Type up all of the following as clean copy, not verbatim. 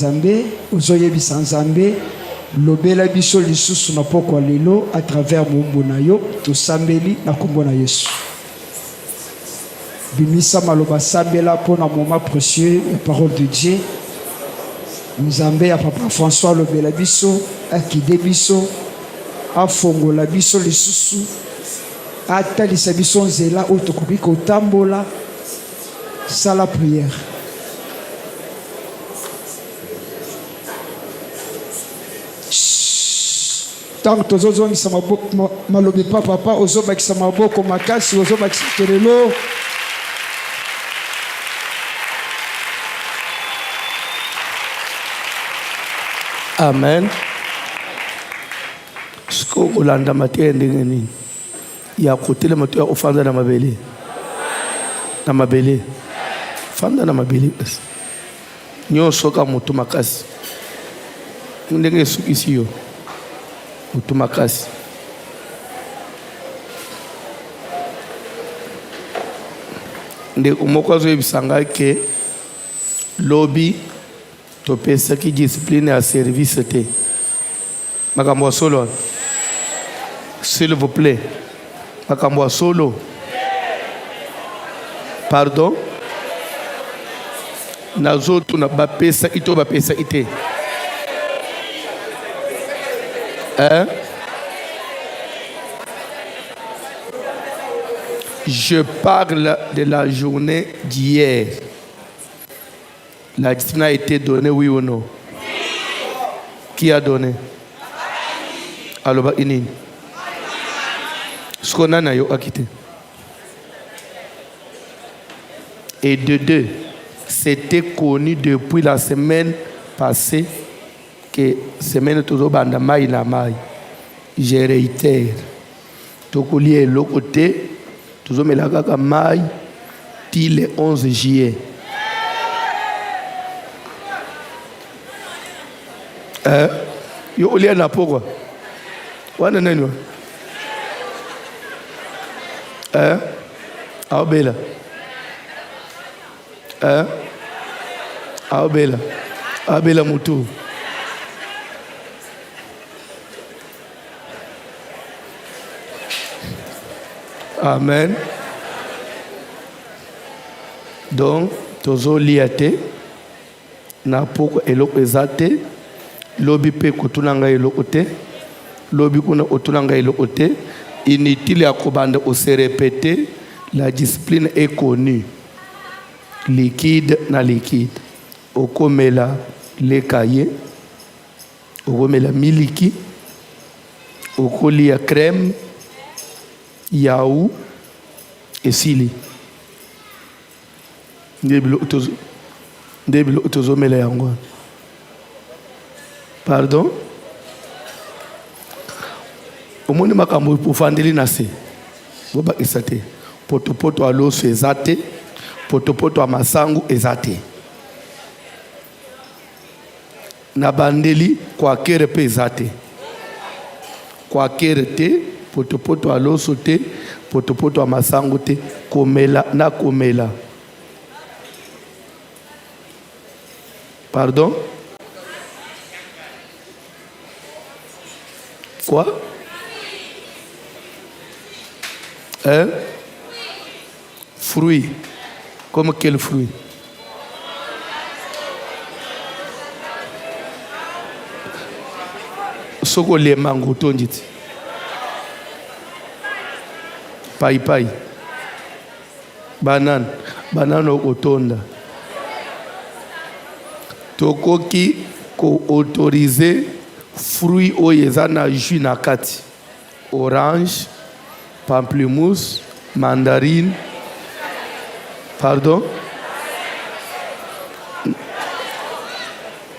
Nzambe ozoyebisa Nzambe lobela biso lisusu na pokwa lelo à travers mombo na yo tosambeli na kombo na Yesu. Bimisa maloba sambela pour un moment précieux la parole de Dieu. Nzambe a papa François lobela biso akide biso afongola biso lisusu atalisa biso nzela otokoki kotambola sala prière. Tant que tous les gens malobi papa ozo bakisa maboko makasi ozo bakisa kelelo. Amen. Sko olanda matia ndenge nini ya kotela matia ofanda na mabele fanda na mabele nyonso ka moto makasi ndenge sukisi yo moto makasi nde umoko azoyebisanga ke lobi topesaki discipline ya service te makambo ya solo s'il vous plaît makambo ya solo pardon nazotuna bapesa ito bapesa ite Je parle de la journée d'hier. La discipline a été donnée, oui ou non? Qui a donné? Alors, ini. Ce qu'on a yo a quitté. Et de deux, c'était connu depuis la semaine passée que semaine toujours banda mai na mai. Je réitère. Tokoli est l'autre côté. Toujours melaka mai till le 11 juillet. Yo olia na pourquoi? Wana nani? Aobela. Aobela. Abela mutu. Amen. Donc, tozo liate na poko eloko ezate lobi pe kotulanga eloko te lobi kuna otulanga eloko te inutile ya kobanda o se répéter la discipline est connue liquide na liquide okomela le cahier okomela miliki okolia crème yaou et sili ndebilo utozomela yango pardon omoni makambo pofandeli na se bobakisa te potopoto aloso eza te potopoto amasangu eza te na bandeli kwakere mpe eza te kwakere te potopoto aloso te potopoto amasangu te komela na komela pardon quoi fruit comme quel fruit soko le mango tonjiti pai banane okotonda tokoki ko autoriser fruit oyo eza na jus na kati orange pamplemousse mandarine pardon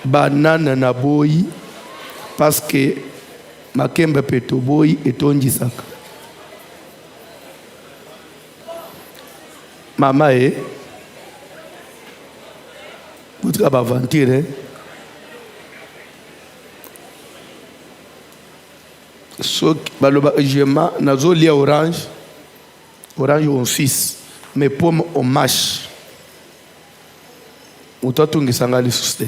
banane na boyi parce que makembe pe toboyi etonjisaka mama butika bavantire so baloba jema nazolia orange en 6 mais pomme au mâche. Utatungisa ngali suste.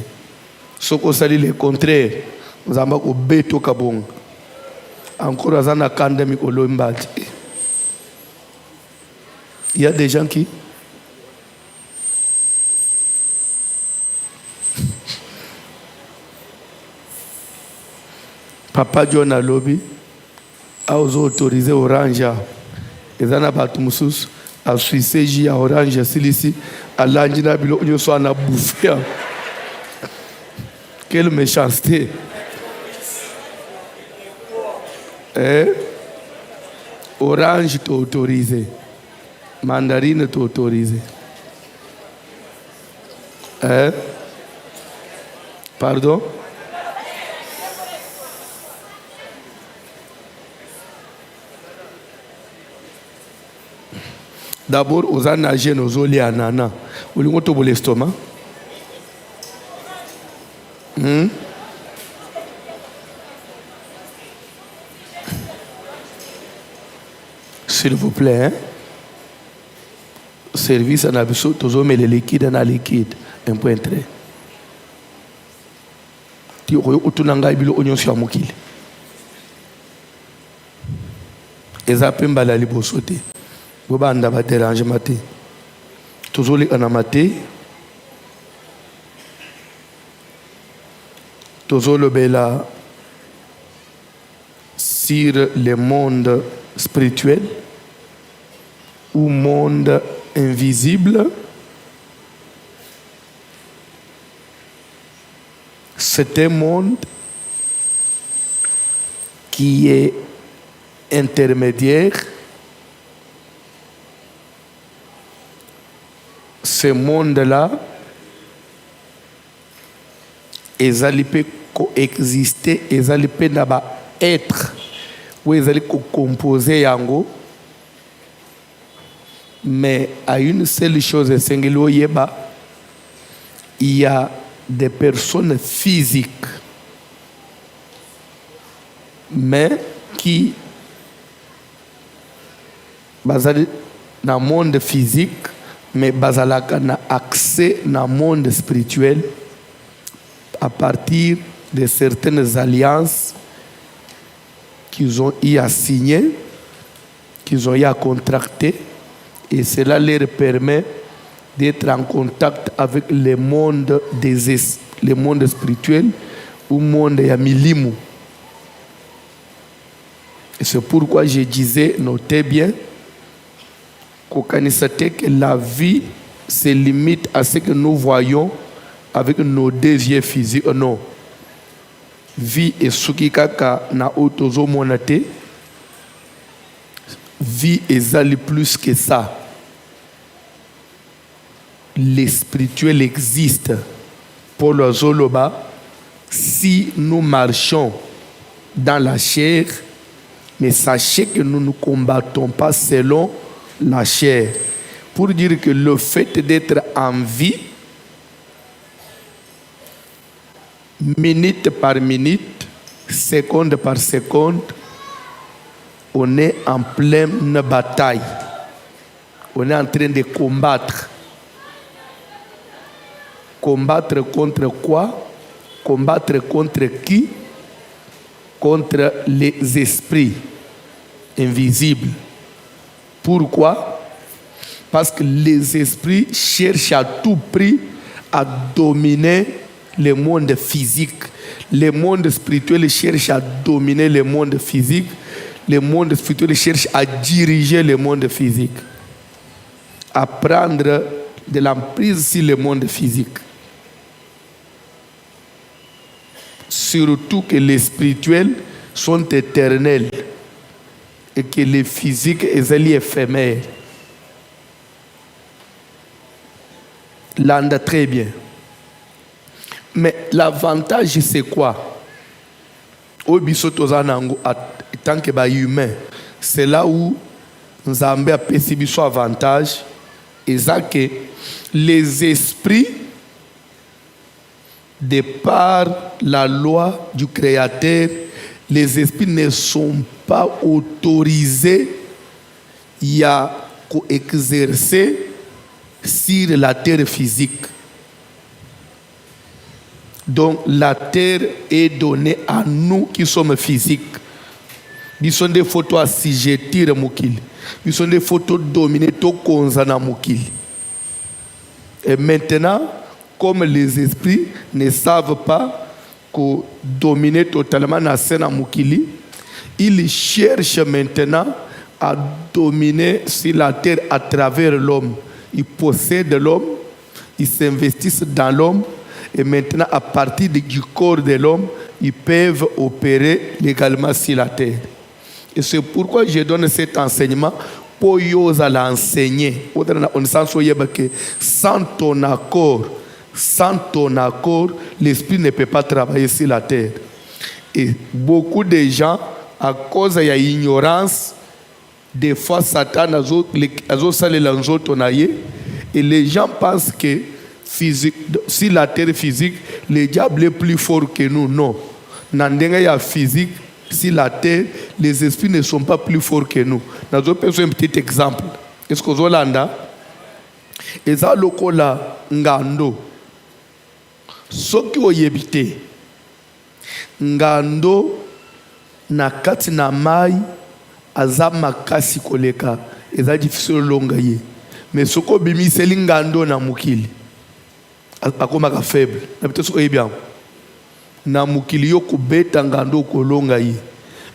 Ce qu'on sali le contraire, nous avons au béto kabong. Encore à Zana Kandemi Olombad. Il y a des gens qui. Papa John a lobby a autorisé Orange et Zana Batumusus a suicé à Orange Silici à l'Angina Bilo Nyoso a bouffé. Quelle méchanceté! Orange t'est autorisé, mandarine t'est autorisé. Pardon? D'abord, aux anagés, nos oli anana. Vous voulez qu'on l'estomac? S'il vous plaît, hein? Service à Nabiso, tous hommes les liquides en liquide. Un point très. Tu as bilo oignon sur mokil. Et ça peut me balayer pour sauter. Vous avez un dérange maté. Tous les en amaté. Tous les bella sur le monde spirituel ou monde invisible. C'est un monde qui est intermédiaire. Ce monde-là, ils allaient coexister, ils allaient être, ou ils allaient composer yango. Mais à une seule chose, il y a des personnes physiques, mais qui, dans le monde physique, mais bazalaka na accès dans le monde spirituel à partir de certaines alliances qu'ils ont eu à signer, qu'ils ont eu à contracter, et cela leur permet d'être en contact avec le monde le monde spirituel ou le monde yamilimu. Et c'est pourquoi je disais, notez bien, que la vie se limite à ce que nous voyons avec nos deux yeux physiques. Non. Vie et sukikaka na otozo monate. Vie est plus que ça. Le spirituel existe. Paul Zoloba, si nous marchons dans la chair, mais sachez que nous ne combattons pas selon la chair. Pour dire que le fait d'être en vie, minute par minute, seconde par seconde, on est en pleine bataille. On est en train de combattre. Combattre contre quoi? Combattre contre qui? Contre les esprits invisibles. Pourquoi? Parce que les esprits cherchent à tout prix à dominer le monde physique. Le monde spirituel cherche à dominer le monde physique. Le monde spirituel cherche à diriger le monde physique. À prendre de l'emprise sur le monde physique. Surtout que les spirituels sont éternels et que les physiques sont éphémères. L'anda très bien. Mais l'avantage, c'est quoi? Au bisotozanango, en tant que humain, c'est là où nous avons un avantage. Et ça que les esprits, de par la loi du Créateur, les esprits ne sont pas autorisés à exercer sur la terre physique. Donc la terre est donnée à nous qui sommes physiques. Ils sont des photos assujetties à Mokili. Ils sont des photos dominées tout konzana Mokili. Et maintenant, comme les esprits ne savent pas que dominer totalement la scène à Mokili, ils cherchent maintenant à dominer sur la terre à travers l'homme. Ils possèdent l'homme, ils s'investissent dans l'homme, et maintenant, à partir du corps de l'homme, ils peuvent opérer légalement sur la terre. Et c'est pourquoi je donne cet enseignement pour l'enseigner. Sans ton accord, l'esprit ne peut pas travailler sur la terre. Et beaucoup de gens, à cause de l'ignorance, des fois Satan a et les gens pensent que physique, si la terre physique, le diable est plus fort que nous. Non. Dans physique, si la terre, les esprits ne sont pas plus forts que nous. Nous avons un petit exemple. Est-ce que vous avez et ça, le kola ngando. Ce qui est évité, ngando na kati na mai azama kasi koleka. Et ça difficile longaye. Mais ce qui est bimi, c'est l'ingando na mukili. Akomaka faible. N'habite ce qui est bien. Na mukili yo kubeta ngando kolonga yi.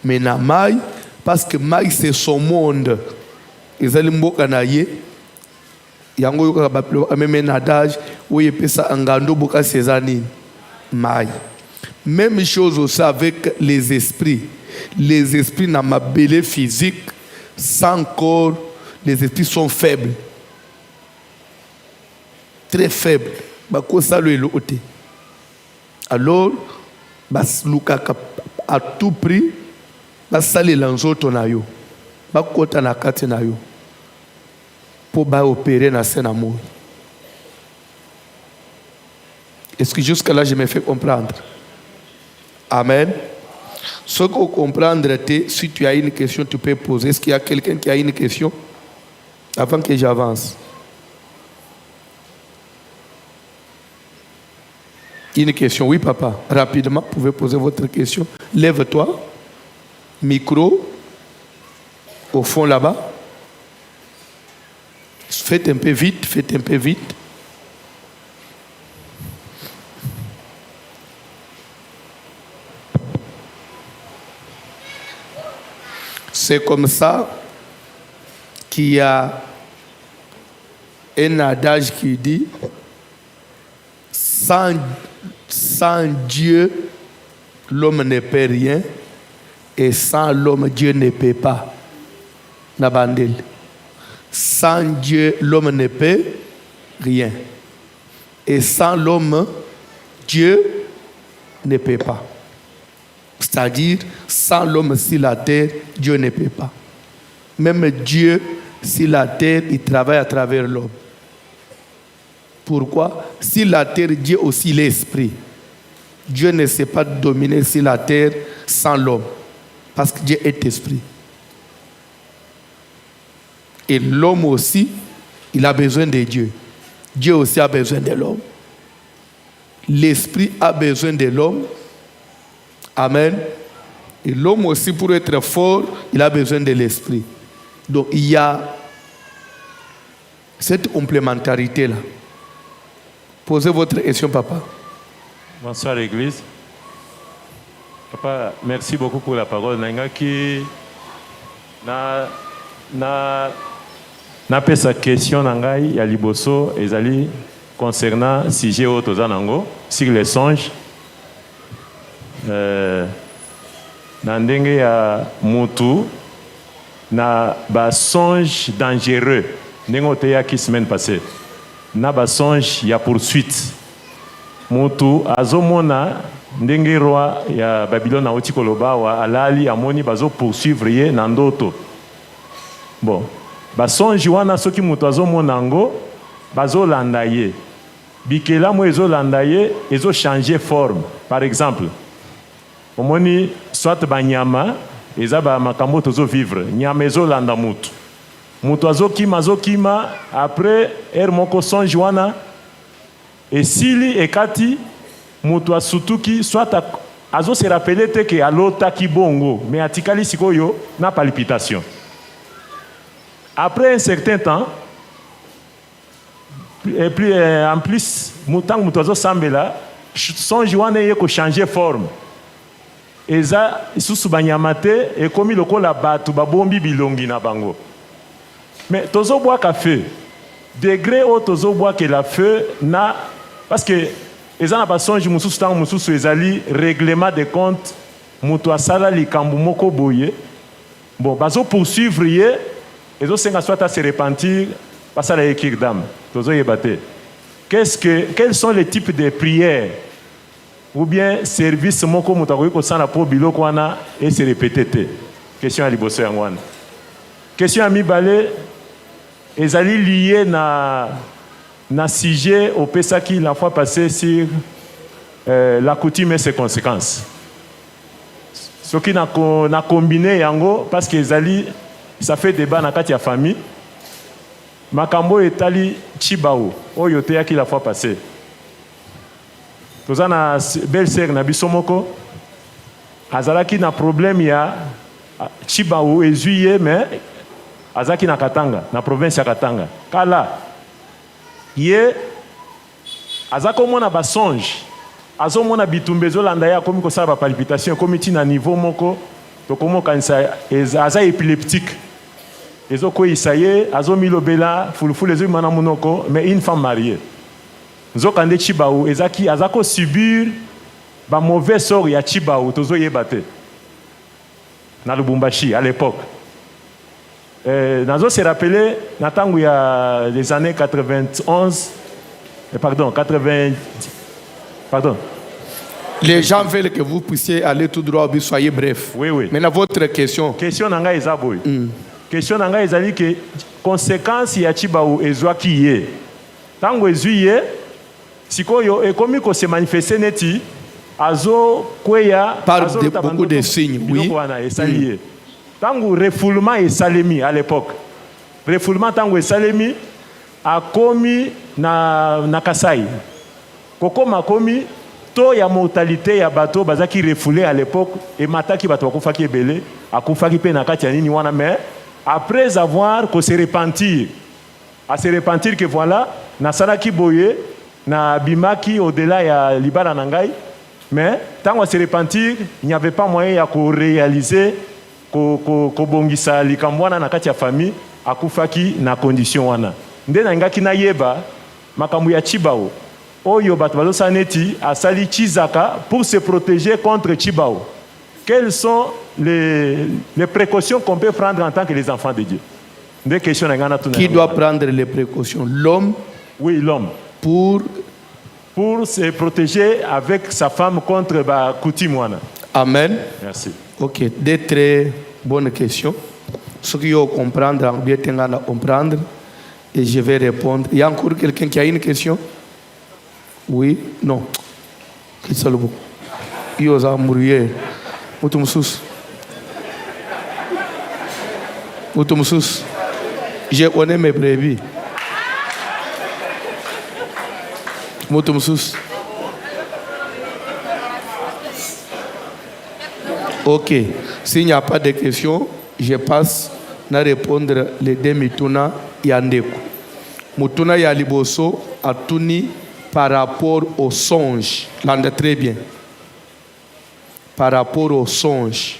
Mais na mai, parce que mai c'est son monde. Et ça l'imboka na ye. Yango yoka baplo même nadage où il pesa ngando boka sezani mai. Même chose aussi avec les esprits. Les esprits na mabele physique sans corps, les esprits sont faibles. Très faibles. Bako salo elote. Alors bas lukaka à tout prix bas sali lanzoto na yo. Bakota na kati na yo. Pour ba opérer na scène amour. Est-ce que jusqu'à là je me fais comprendre? Amen. Ce que vous comprendre, si tu as une question, tu peux poser. Est-ce qu'il y a quelqu'un qui a une question avant que j'avance? Une question, oui papa. Rapidement, vous pouvez poser votre question. Lève-toi. Micro. Au fond là-bas. Faites un peu vite, faites un peu vite. C'est comme ça qu'il y a un adage qui dit sans Dieu, l'homme ne peut rien, et sans l'homme, Dieu ne peut pas. Nabandel. Sans Dieu, l'homme ne peut rien. Et sans l'homme, Dieu ne peut pas. C'est-à-dire, sans l'homme sur la terre, Dieu ne peut pas. Même Dieu sur la terre, il travaille à travers l'homme. Pourquoi? Si la terre, Dieu aussi l'esprit. Dieu ne sait pas dominer sur la terre sans l'homme. Parce que Dieu est esprit. Et l'homme aussi, il a besoin de Dieu. Dieu aussi a besoin de l'homme. L'esprit a besoin de l'homme. Amen. Et l'homme aussi, pour être fort, il a besoin de l'esprit. Donc il y a cette complémentarité-là. Posez votre question, papa. Bonsoir, l'Église. Papa, merci beaucoup pour la parole. Nangaki, na pesa question nangai ya liboso ezali concernant sujet au tozanango sur les songes. Na ndenge ya mutu na ba songe dangereux ndenge oteya ki semaine passée na ba songe ya poursuite mutu azomona ndenge roi ya Babylone auti koloba wa alali amoni bazo poursuivre ye na ndoto. Bon, ba songe wana soki mutu azomona ngo bazo landa ye bikela mo ezo landa ye ezo changer forme. Par exemple, omoni soit banyama eza ba makambo tozo vivre nyama ezo landa mutu mutu azokima après moko songe wana esili ekati moto asutuki soit azo se rappeler te que alota ki bongo mais atikali sikoyo na palpitation. Après un certain temps et puis en plus mutang moto azo sambela songe wana ye ko changer forme. Eza isusu banyama te et comme lokola batu babombi bilongi na bango. Mais tozo bois café degré au tozo bois que la feu na parce que eza na basonge mususu tango mususu ezali règlement de compte mutu asala likambo moko boye bon bazo poursuivre ye ezo senga soit à se repentir pasala ekir dame tozo yebate quels sont les types de prières ou bien service moko mutu akoki kosala po biloko wana et se répéter te question ya liboso yango wana question ya mibale ezali lié na sujet au Pesaki la fois passée sur la coutume et ses conséquences. Ce qui n'a combiné yango parce que ça fait débat dans la famille. Makambo etali chibao oyo teyaki la fois passée. Toza na belle-sœur na bisomoko azalaki na problème ya chibao ezuye mais azaki na Katanga na province ya Katanga. Kala ye azako mona basonge azomona bitumba ezolanda ya komi kosala ba palpitation komi tina niveau moko tokomokanisa aza épileptique ezokoyisa ye azomilobela fulufulu ezomana monoko mais une femme mariée nzokande chibao ezaki azako subir ba mauvais sort ya chibao tozoyeba te na Lubumbashi à l'époque. Nazo se rappeler na tangu ya les années 91 pardon. Les gens veulent que vous puissiez aller tout droit, soyez bref. Oui. Maintenant, votre question. Question nanga ezaboy. Question nanga ezali que conséquence ya chibao ezwaki ye. Tango ezuye sikoyo ekomi ko se manifester neti azo kweya par beaucoup de signes, oui. Tango refoulement et salemi à l'époque. Refoulement tango et salemi a commis na Kasai. Koko makomi to ya mortalité ya bateau bazaki refoulé à l'époque et mataki bato akufaki ebele akufaki pe na kati ya nini wana mais après avoir ko se repentir que voilà na salaki boye na bimaki au-delà ya libala nangai mais tango se repentir il n'y avait pas moyen ya ko réaliser ko bongisa likambo wana na kati ya famille akufaki na condition wana nde na ngaki na yeba makambo ya chibao oyo bato bazosa neti asali chizaka pour se protéger contre chibao. Quelles sont les précautions qu'on peut prendre en tant que les enfants de Dieu? Des questions. Qui doit prendre les précautions? L'homme? Oui, l'homme. Pour se protéger avec sa femme contre la coutume. Amen. Merci. Ok, des très bonnes questions. Ce qu'il faut comprendre, bien comprendre, et je vais répondre. Il y a encore quelqu'un qui a une question? Oui? Non. Qui est le bon? Il y a un mourir. Moutoumsous. Je connais mes brebis. Moutoumsous. Ok. S'il n'y a pas de questions, je passe à répondre les deux mituna yandeku. Mutuna ya liboso atuni par rapport au songe. L'ande très bien. Par rapport au songe.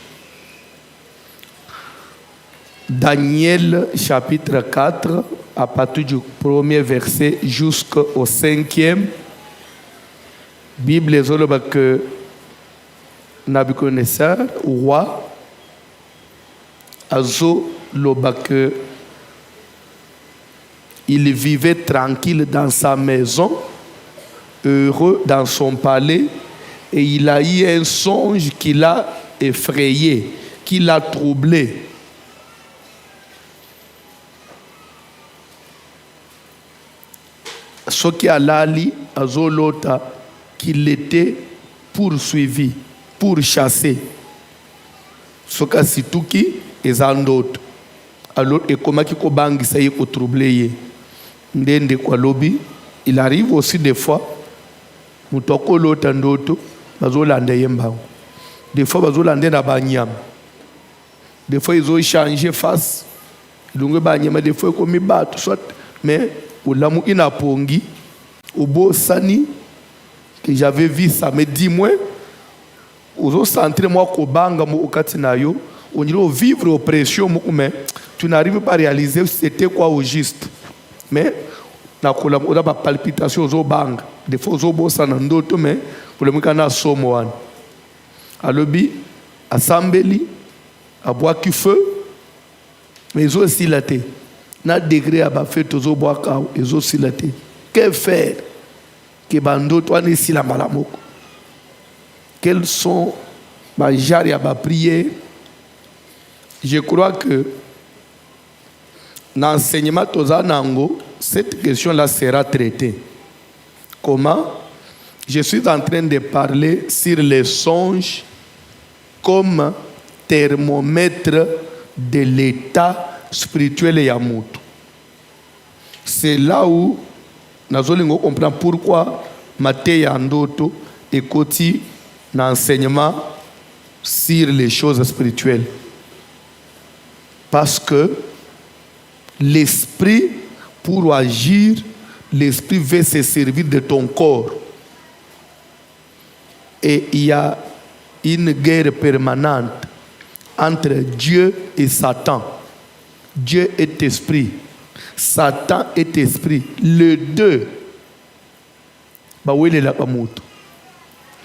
Daniel chapitre 4, à partir du premier verset jusqu'au 5e. Bible zoloba que Nabucodonosor, roi, azo loba que il vivait tranquille dans sa maison, heureux dans son palais, et il a eu un songe qui l'a effrayé, qui l'a troublé. Ce qui a l'ali azolota qu'il était poursuivi, pourchassé. Ce qui a situki ezandot. Alors et comment qui ko bangi ça y ko troublé. Ndende kwa lobby, il arrive aussi des fois moto akolota ndoto bazolanda ye mbango. Des fois bazolanda na banyama, des fois ils ont changé face ilungue banyama, des fois komi bato soit mais olamu inapongi obo sani que j'avais vu ça, mais dis-moi ozo centrer moi kobanga mo okati na yo on dirait vivre oppression mo, mais tu n'arrives pas à réaliser c'était quoi au juste. Mais na kola oda ba palpitation ozo banga, des fois ozo bossa na ndoto, mais pour le mukana somo wana alobi asambeli abwaki feu mais ils ont aussi laté na degré à ba fait ozo bwaka ils ont aussi laté. Que faire que bando toi ne si la malamoko? Quels sont les jari à prière? Je crois que dans l'enseignement Tozanango, cette question-là sera traitée. Comment? Je suis en train de parler sur les songes comme thermomètre de l'état spirituel et amour. C'est là où nous comprenons pourquoi Matthieu Andoto et Koti l'enseignement sur les choses spirituelles. Parce que l'esprit, pour agir, l'esprit veut se servir de ton corps. Et il y a une guerre permanente entre Dieu et Satan. Dieu est esprit. Satan est esprit. Les deux.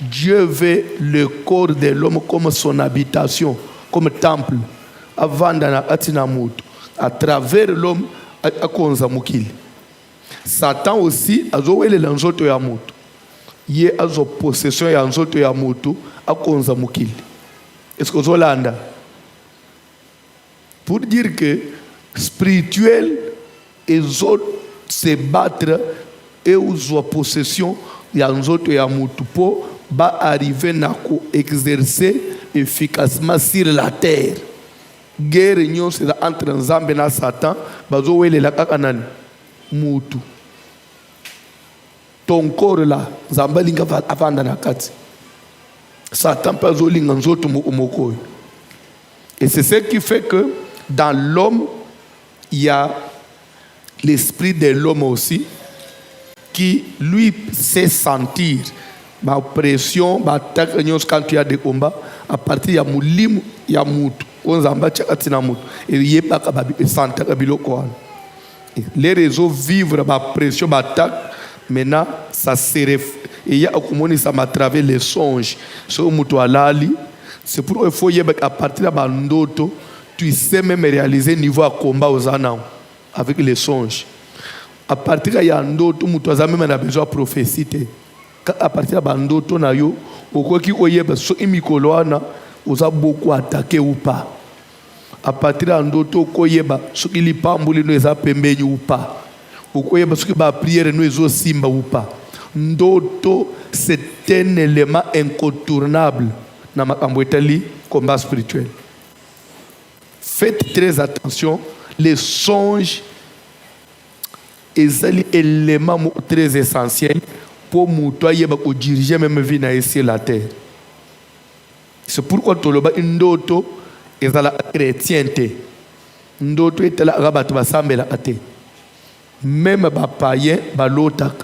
Dieu veut le corps de l'homme comme son habitation, comme temple. Avant à travers l'homme, à Satan aussi a joué les lanzoto ya moto. Yé a zo possession ya nzoto ya moto a konza mukili. Est-ce que vous l'entendez? Pour dire que spirituel et autres se battre et aux possession ya nzoto ya moto pour ba arriver na ko exercer efficacement sur la terre. Guerre union c'est entre Nzambe na Satan bazo wele la kakanani mutu. Ton corps là Nzambe linga avanda na kati. Satan bazo linga nzoto moko. Et c'est ce qui fait que dans l'homme il y a l'esprit de l'homme aussi qui lui sait sentir ma pression, quand il y a des combats, à partir ya mulimu ya mutu, on zamba chakatina mutu, et il y a pas de santé kabilo quoi. Les réseaux vivre ma pression, ma attaque, maintenant ça se et il y a comme ça m'a travers les songes, sur mutu alali, c'est pour il faut y à partir de bandoto, tu sais même réaliser niveau à combat aux anans avec les songes. À partir de yandoto mutu azame même a besoin de prophétie. À partir de bandoto na yo okoki oyeba so imikoloana oza beaucoup attaqué ou pas. À partir de ndoto koyeba so ili pambuli no eza pembeni ou pas. Okoyeba so ki ba prière no ezo simba ou pas. Ndoto c'est un élément incontournable na makambo etali combat spirituel. Faites très attention, les songes est un élément très essentiel pour moutoyer pour diriger même vie sur la terre. C'est pourquoi toloba ndoto ezala chrétienté. Ndoto etala rabatu basambela ate. Même ba païen ba lotak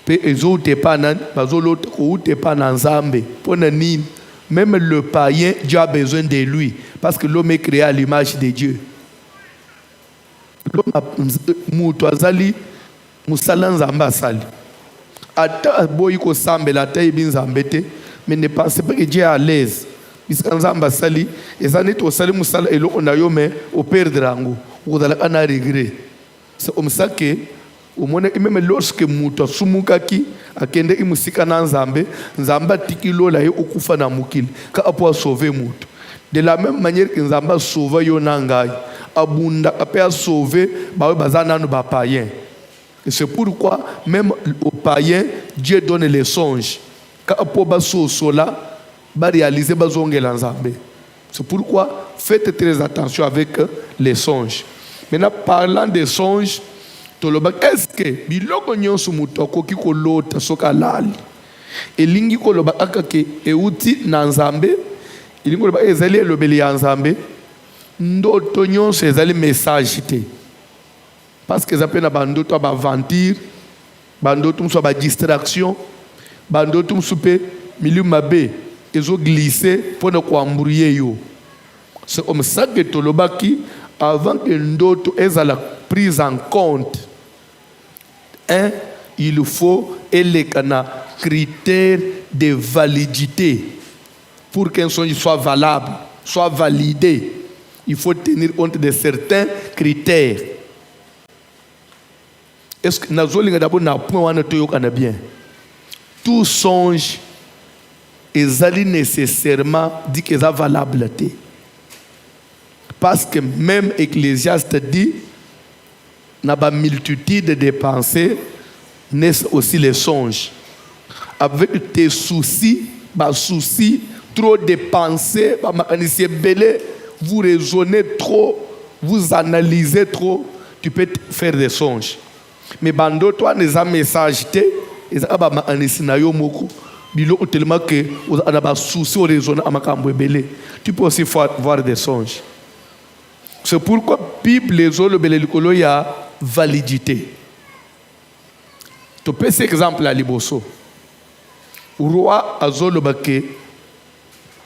pe ezote pa nan bazolota ko ute pa nan Nzambe pona nini. Même le païen, Dieu a besoin de lui parce que l'homme est créé à l'image de Dieu. Mutu azali musala Nzamba sali. Ata boyi ko sambela ata ibinzambe te, mais ne pensez pas que Dieu est à l'aise. Puisque Nzamba sali, ezani to sali musala eloko na yo mais au perdre rango, uzala kana regret. C'est comme ça que au moins même lorsque mutu asumukaki akende imusika na Nzambe, Nzamba tikilo la ye okufa na mukili ka apo sauver mutu. De la même manière que Nzamba sauve yo nangai, abunda ape a sauver ba bazana no ba païen. Et c'est pourquoi même aux païens Dieu donne les songes. Ka apo ba so sola ba réaliser ba zongela Nzambe. C'est pourquoi faites très attention avec les songes. Maintenant parlant des songes, est-ce que biloko nyonso mutu akoki kolota soka lali elingi koloba akake euti na nzambe elingi koloba ezali elobeli ya nzambe ndoto nyonso ezali message te parce que eza mpe na bandoto ya baventure bandoto mosusu ya badistraction bandoto mosusu mpe milieu mabe ezoglisse mpona koambrouye yo. C'est comme ça que tolobaki avant que ndoto ezala prise en compte, il faut un critère de validité pour qu'un songe soit valable, soit validé. Il faut tenir compte de certains critères. Est-ce que nous d'abord na point wana toyokana bien? Tout songe est nécessairement dit que c'est valable. Parce que même Ecclésiaste dit, dans la multitude de pensées, naissent aussi les songes. Avec tes soucis, trop de pensées, vous raisonnez trop, vous analysez trop, tu peux faire des songes. Mais bando toi les a message te, ils a ba manisina yo moko, bilo tellement que on a ba souci au raisonner amakambo belé. Tu peux aussi voir des songes. C'est pourquoi Bible les autres belélikolo y a validité. Tu peux cet exemple à Liboso. Roi azolobake,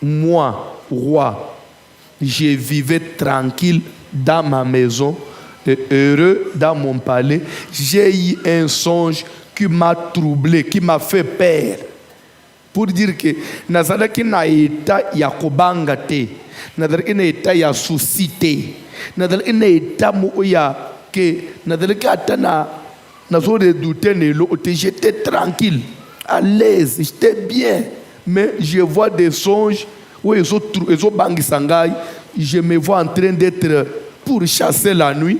moi roi, je vivais tranquille dans ma maison et heureux dans mon palais. J'ai eu un songe qui m'a troublé, qui m'a fait peur. Pour dire que nazalaki na état ya kobanga te, nazalaki na état ya souci te, nazalaki na état mo ya que nazalaki atana nazo redouter nelo te, j'étais tranquille, à l'aise, j'étais bien, mais je vois des songes où ils ont bangi sangai, je me vois en train d'être pourchassé la nuit.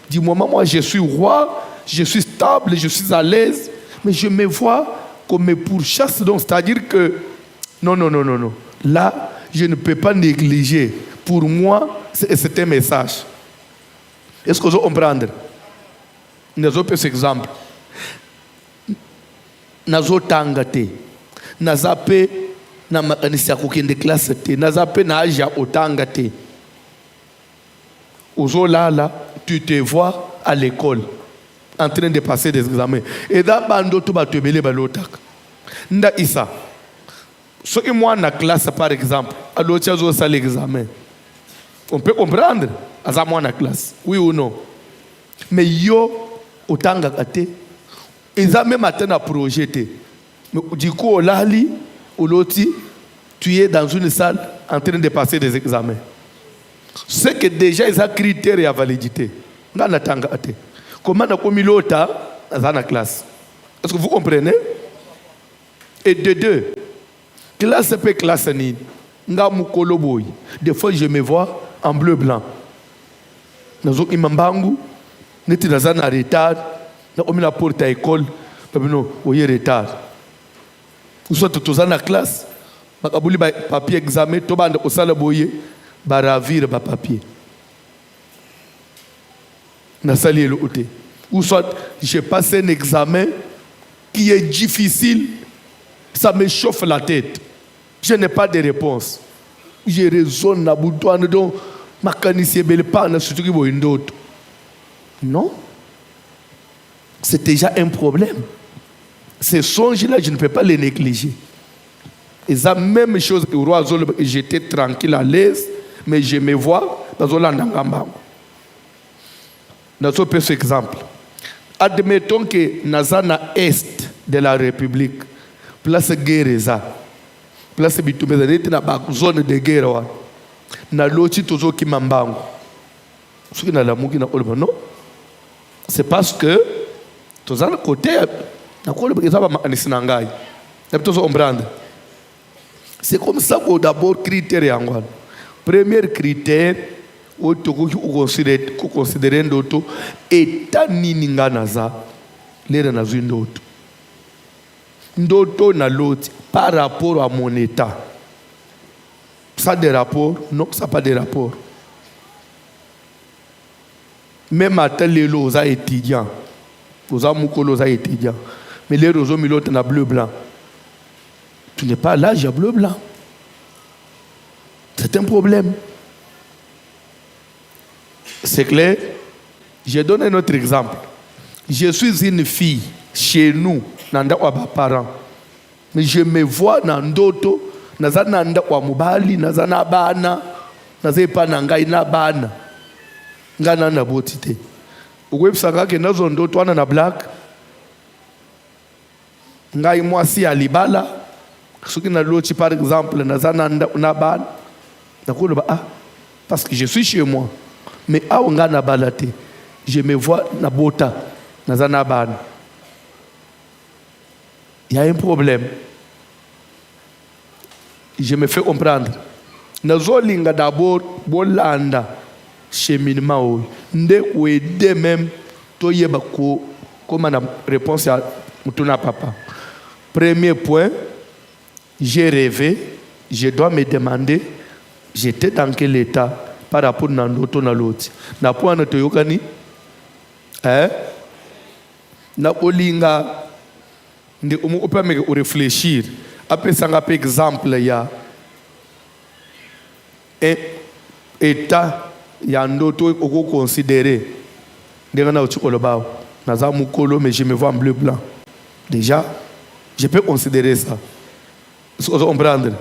Du moment moi je suis roi, je suis stable, je suis à l'aise, mais je me vois qu'on me pourchasse, donc c'est-à-dire que non. Là, je ne peux pas négliger. Pour moi, c'est un message. Est-ce que vous comprenez? Nous avons cet exemple. Nous avons tangate. Nous avons na makanisa kokende classe te. Nous avons na aja otangate. Ozolala, tu te vois à l'école en train de passer des examens. Et dans bando tu vas te mêler balotak. Nda isa. Ce que moi na classe par exemple, à l'autre jour ça l'examen. On peut comprendre à ça moi na classe. Oui ou non? Mais yo otanga kate. Examen matin à projeter. Mais du coup au lali au loti tu es dans une salle en train de passer des examens. C'est que déjà ils ont critères et à validité. Ngana tanga kate. Comment on a commis l'autre dans la classe? Est-ce que vous comprenez? Et de deux, classe peut classe ni. Des fois, je me vois en bleu-blanc. Nous avons imambangu, nous sommes en retard, nous avons la porte à l'école, nous avons en retard. Nous sommes tous en la classe, nous avons papier examen, nous avons au salle boye, baravir papier. Ou soit j'ai passé un examen qui est difficile, ça me chauffe la tête. Je n'ai pas de réponse. Je raisonne à bout de donc ma canisse belle pas surtout qui une d'autre. Non, c'est déjà un problème. Ces songes-là, je ne peux pas les négliger. Et c'est la même chose que le roi Zolo, j'étais tranquille à l'aise, mais je me vois dans Zolandangamba. Nous avons cet exemple. Admettons que Nazana Est de la République, place Guéreza, place Bitumezanite, na zone de guerre, na loti tozo ki mambango. Ce qui n'a la mouki na olba, non? C'est parce que tozana côté, na kolba ezaba ma anisinangai. N'a pas comprendre. C'est comme ça qu'on d'abord critère yangwan. Premier critère, où tu considères ndoto état nini nga naza lera nazo ndoto ndoto na l'autre par rapport à mon état. Ça a des rapports? Non, ça n'a pas de rapport. Même à tel lelo aux étudiants, aux amukolo aux étudiants, mais les roseaux milotes na bleu blanc. tu n'es pas là, j'ai bleu blanc. C'est un problème. C'est clair? Je donne un autre exemple. Je suis une fille chez nous, nanda wa parents. Mais je me vois dans d'autres, naza nanda wa mubali, naza na bana, naza pa nangai na bana. Ngana na botite. Uwe psaka ke nazo ndoto wana na black. Ngai mwasi alibala. Soki na loti par exemple, naza nanda na bana. Nakolo ba ah parce que je suis chez moi. Mais ah on na balate. Je me vois na bota, naza na bana. Il y a un problème. Je me fais comprendre. Nazolinga d'abord bolanda cheminement. Nde ouede même toyeba ko comme na réponse à mutuna papa. Premier point, j'ai rêvé, je dois me demander j'étais dans quel état par rapport à l'autre na l'autre. Na point na toyokani na olinga on peut me réfléchir. Après ça, un exemple, il y a un état, il y a un autre qu'on peut considérer. Mais je me vois en bleu blanc. Déjà, je peux considérer ça. Vous comprendre?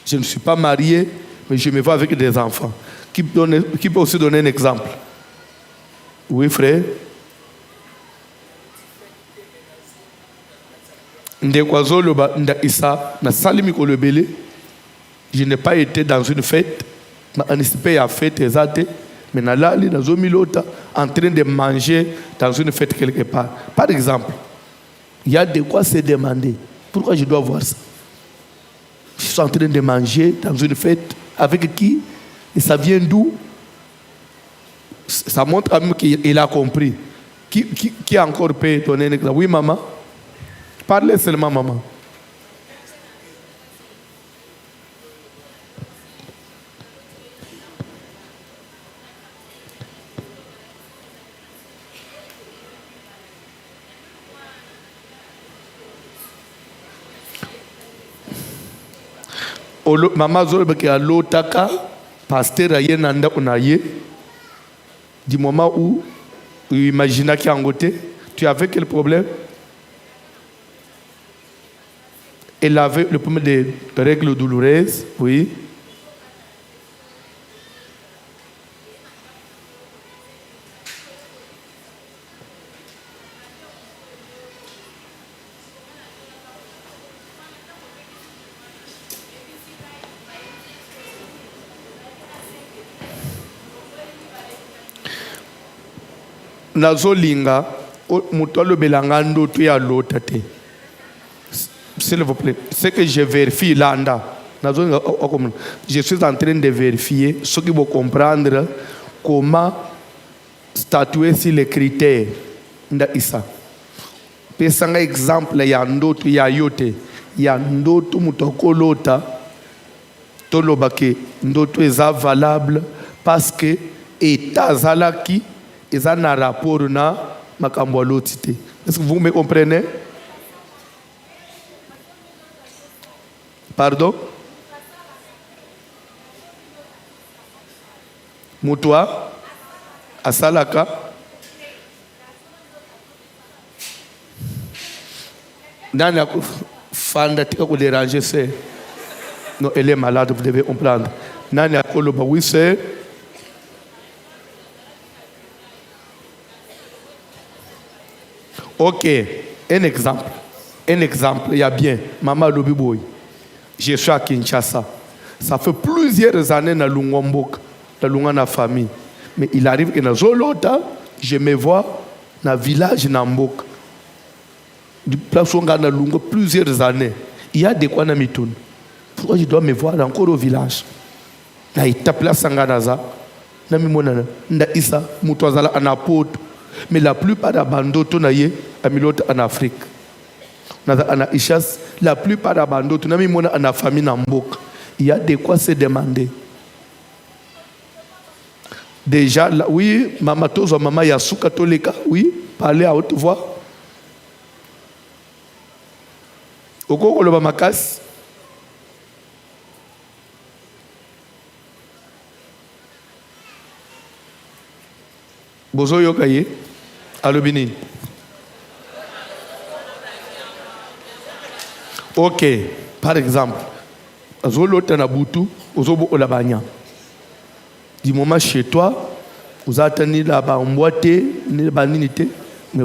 Je ne suis pas marié, mais je me vois avec des enfants. Qui peut aussi donner un exemple? Oui, frère. Je n'ai pas été dans une fête, mais anticipé à fête exacte, mais en train de manger dans une fête quelque part. Par exemple, il y a de quoi se demander. Pourquoi je dois voir ça? Je suis en train de manger dans une fête. Avec qui? Et ça vient d'où? Ça montre à moi qu'il a compris. Qui a encore payé ton exemple? Oui, maman. Parlez seulement, maman. Maman Zolbe qui a l'otaka, pasteur aye nanda unaye, du moment où tu imagines qu'il y a un côté, tu avais quel problème? Elle avait le problème des règles douloureuses, oui. Nazolinga, mutolo belangando tu ya lotate. S'il vous plaît, ce que je vérifie là, je suis en train de vérifier ce qui vont comprendre comment statuer sur les critères d'Issa. Pour un exemple, il y a d'autres, il y a yote, il y a d'autres mutokolota, tolobake, d'autres est valable parce que état zalaki est un rapport na makambo lotité. Est-ce que vous me comprenez? Pardon? Moutoua? Asalaka? Nana Fanda tika ko déranger c'est. Non, elle est malade, vous devez comprendre. Nana Koloba, oui c'est. Ok, un exemple. Un exemple, il y a bien. Maman Lobiboy. Je suis à Kinshasa. Ça fait plusieurs années dans Lungomboka, dans la famille. Mais il arrive que dans Zolota, je me vois dans le village Namboka. Du place où on a dans plusieurs années. Il y a de quoi dans Mitoun. Pourquoi je dois me voir encore au village? Il y a place Sanganaza. Namimona, Ndaïsa, Moutouazala en apôtre. Mais la plupart des bandeaux tonaye en Afrique. La plupart des bandeaux tonaye en la famille Namboka. Il y a de quoi se demander. Déjà, là, oui, maman Tozo, maman Yasuka Toleka, oui, parler à haute voix. Oko Koloba Makas, Bozo yokaye. Alobini. Ok. Par exemple, Azolo Tanabutu, Ozobo Olabanya. Du moment chez toi, vous attendez là-bas en boîte, ni la baninité, mais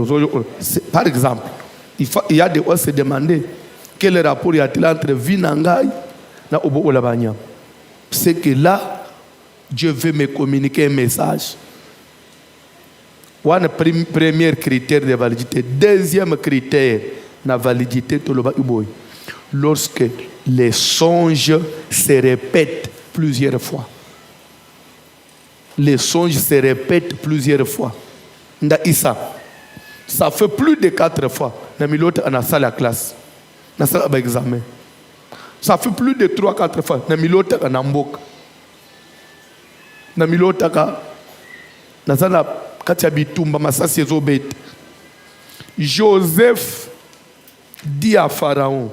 par exemple, il y a des fois se demander quel rapport y a-t-il entre Vinangai et Obo Olabanya. C'est que là, Dieu veut me communiquer un message. One premier critère de validité. Deuxième critère de validité, lorsque les songes se répètent plusieurs fois. Les songes se répètent plusieurs fois. Ça fait plus de 4 fois. On a ça la classe. On a ça l'examen. Ça fait plus de 3-4 fois. On a Mbok. Joseph dit à Pharaon,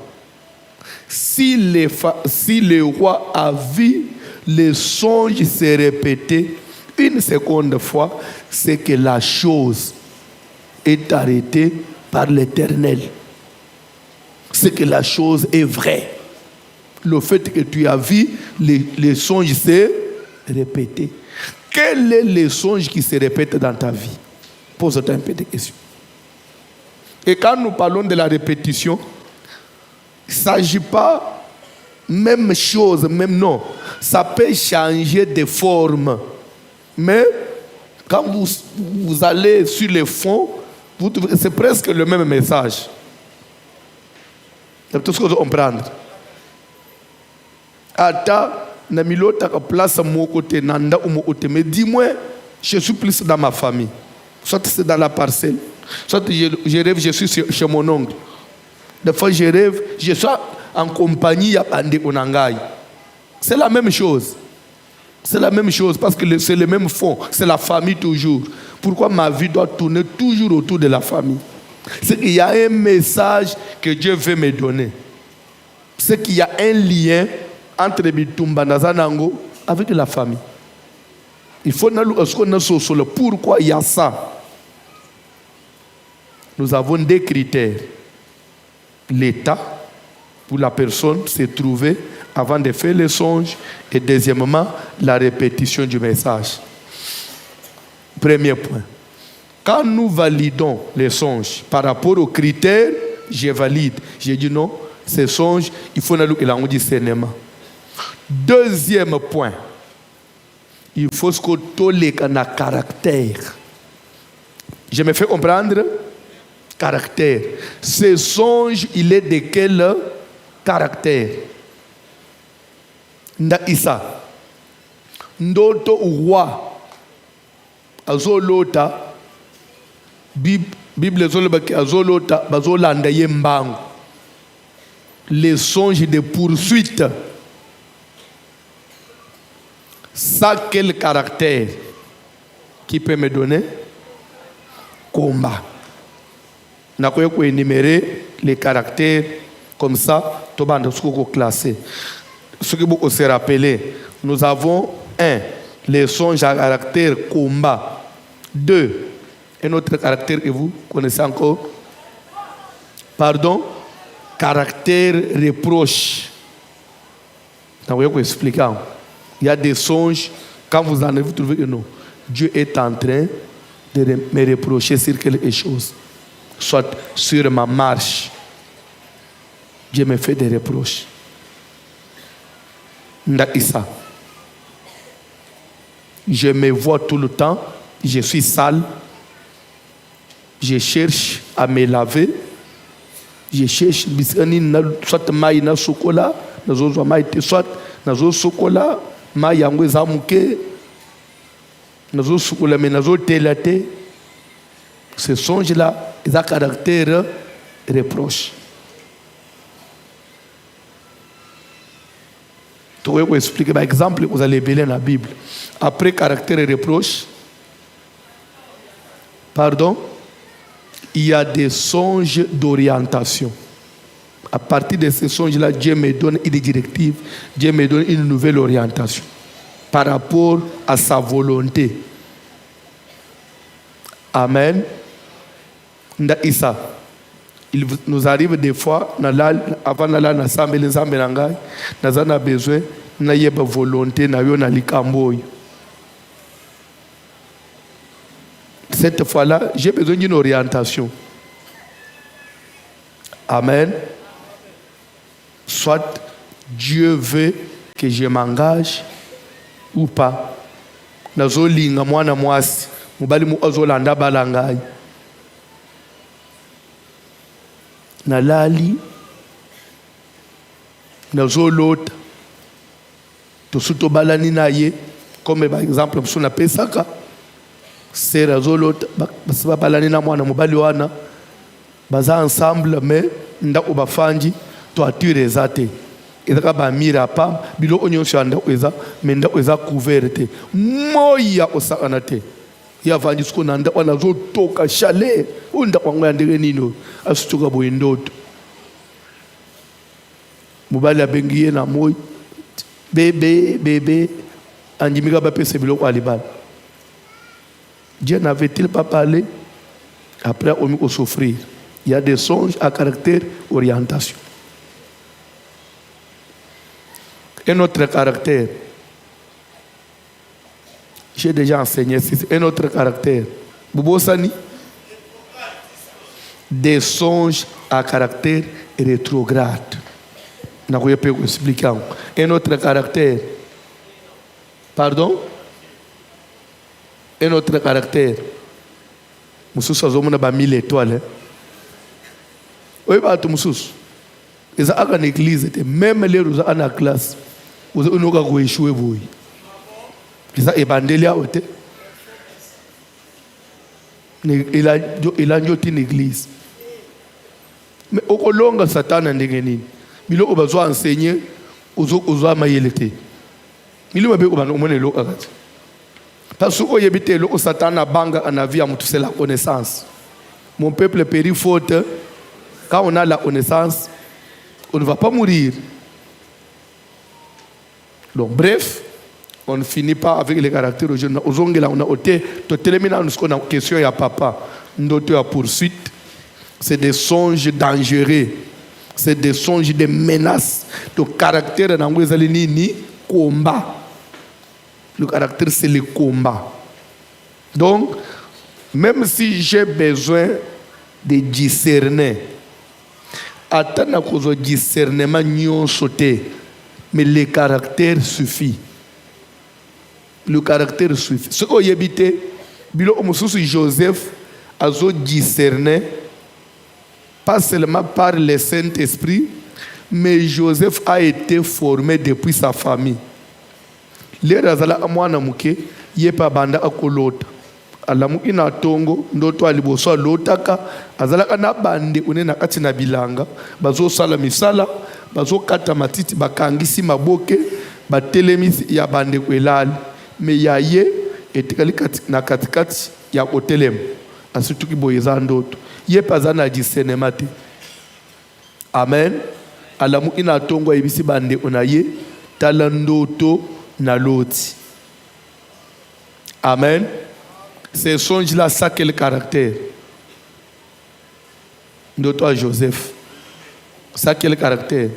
si le roi a vu les songes se répéter une seconde fois, c'est que la chose est arrêtée par l'Éternel. C'est que la chose est vraie. Le fait que tu as vu les songes se répéter. Quel est le songe qui se répète dans ta vie? Pose-toi un peu de questions. Et quand nous parlons de la répétition, il ne s'agit pas même chose, même nom. Ça peut changer de forme. Mais quand vous allez sur le fond, c'est presque le même message. C'est tout ce que vous comprendre. Ata, namilota ka place à mon côté, nanda ou mon côté. Mais dis-moi, je suis plus dans ma famille. Soit c'est dans la parcelle. Soit je rêve, je suis chez mon oncle. Des fois, je rêve, je suis en compagnie à Ande Onangai. C'est la même chose. C'est la même chose parce que c'est le même fond. C'est la famille toujours. Pourquoi ma vie doit tourner toujours autour de la famille? C'est qu'il y a un message que Dieu veut me donner. C'est qu'il y a un lien entre Bitumba Nazanango avec la famille. Il faut nous pourquoi il y a ça. Nous avons des critères. L'état où la personne s'est trouvée avant de faire le songe et deuxièmement, la répétition du message. Premier point. Quand nous validons les songes par rapport aux critères, je valide. J'ai dit non, ces songes, il faut nous le discernement. Deuxième point, il faut ce qu'on tolère un caractère. Je me fais comprendre? Caractère. Ce songe, il est de quel caractère? Nda Isa. Ndoto roi. Azolota. Bible zolobaki azolota bazolanda yembango. Les songes de poursuite. Ça, quel caractère qui peut me donner? Combat. Nous avons énuméré les caractères comme ça, tout le monde classé. Ce que vous se rappelez, nous avons 1, les songes à caractère combat. 2, un autre caractère que vous connaissez encore. Pardon, caractère reproche. Nous avons expliqué. Il y a des songes, quand vous en avez trouvé un nom, Dieu est en train de me reprocher sur quelque chose. Soit sur ma marche, Dieu me fait des reproches. Ndaïsa. Je me vois tout le temps, je suis sale, je cherche à me laver, je cherche, soit maï na chocolat, soit nazo chocolat, maï yango zamuke, nazo chocolat, mais nazo telate. Ce songe-là, ils ont caractère reproche. Je vais vous expliquer par exemple, vous allez lire dans la Bible. Après caractère reproche, pardon, il y a des songes d'orientation. À partir de ces songes-là, Dieu me donne une directive, Dieu me donne une nouvelle orientation par rapport à sa volonté. Amen. Nda Issa. Il nous arrive des fois, avant d'aller na sambe les zambe nangai, na besoin na yeba volonté na yo na likamboy. Cette fois-là, j'ai besoin d'une orientation. Amen. Soit Dieu veut que je m'engage ou pas. Nazolinga mwana mwasi, mubali mu azolanda balangai. Nalali nazolota tosuto balani na ye, comme par exemple msuna pesaka sera zolota basiba balani na mwana mubali wana baza ensemble mais ndako bafanji to atire zate ezaka ba mira pa bilo onyonso anda eza mais ndako eza couverte moya osakana te ya vanji suko na ndako na zotoka chalet unda kwangu ya ndenge nino asutuka boye ndoto mubali abengiye na moyi bébé andimika bapesa biloko alibala. Dieu n'avait-il pas parlé? Après on va souffrir. Il y a des songes à caractère orientation. Un autre caractère, j'ai déjà enseigné, c'est un autre caractère. Boubosani, des songes à caractère rétrograde. Je vais vous expliquer. Un autre caractère. Pardon? Un autre caractère. Moussous a 1000 étoiles. Oui, Moussous. Ils sont en église, même les gens en classe. Vous avez échoué. Ils sont évangélisés. Il a une église. Mais au Colonga, Satan a dit il a besoin d'enseigner aux hommes à l'été. Il a besoin d'enseigner. Parce que le Satan a banga en avis à c'est la connaissance. Mon peuple périt faute. Quand on a la connaissance, on ne va pas mourir. Donc, bref, on ne finit pas avec les caractères aux jeunes. Aux ongles, on a ôté. Tu termines en ce question, il y a papa. Notre à poursuite, c'est des songes dangereux. C'est des songes de menaces. Le caractère dans le combat. Le caractère, c'est le combat. Donc, même si j'ai besoin de discerner, attends à cause du discernement, n'y sauté. Mais le caractère suffit. Le caractère suffit. Ce qu'on y habite, Joseph a discerné, pas seulement par le Saint-Esprit, mais Joseph a été formé depuis sa famille. Les razala amwana muke yepa banda akolota alamuki na tongo ndoto aliboso lotaka azalaka na bande unena kati na bilanga bazo sala misala bazo kata matiti bakangisi maboke batelemisi ya bande kwelali me yaye etikali na katikati ya hotelem asituki boyeza ndoto yepa zana discernement. Amen. Alamuki na tongo ibisi bande unaye tala ndoto na l'autre. Amen. Ces songes-là, ça quel caractère? De toi, Joseph. Ça quel caractère?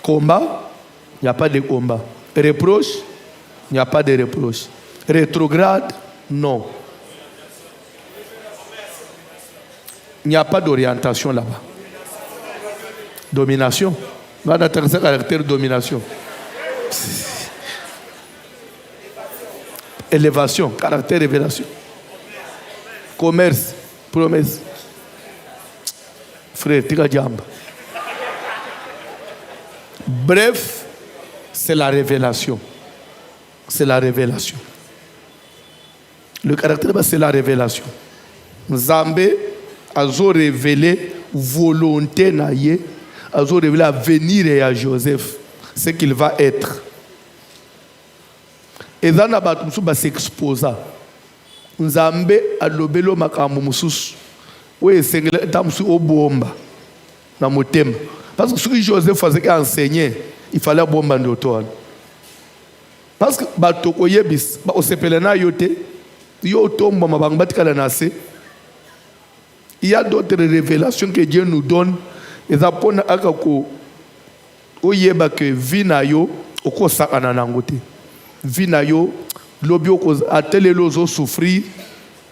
Combat? Il n'y a pas de combat. Reproche? Il n'y a pas de reproche. Rétrograde? Non. Il n'y a pas d'orientation là-bas. Domination? On va attaquer ce caractère de domination. Élévation, caractère, révélation. Commerce, promesse. Frère, tika jamba. Bref, c'est la révélation. C'est la révélation. Le caractère, c'est la révélation. Zambé a révélé volonté naïe, a révélé l'avenir à Joseph, ce qu'il va être. Et dans la bataille, nous s'exposa. Nous avons alobelo makambo mususu. Oui, c'est que nous au bomba dans mon thème. Parce que ce que Joseph faisait enseigner, il fallait bomba de toi. Parce que batoko yebis, ba osepelena yote, Yo tombe mabang batikala nase. Il y a d'autres révélations que Dieu nous donne. Et ça pone akako oyeba que vina yo okosa na nangote. Vina yo lobi okoza atele lozo souffrir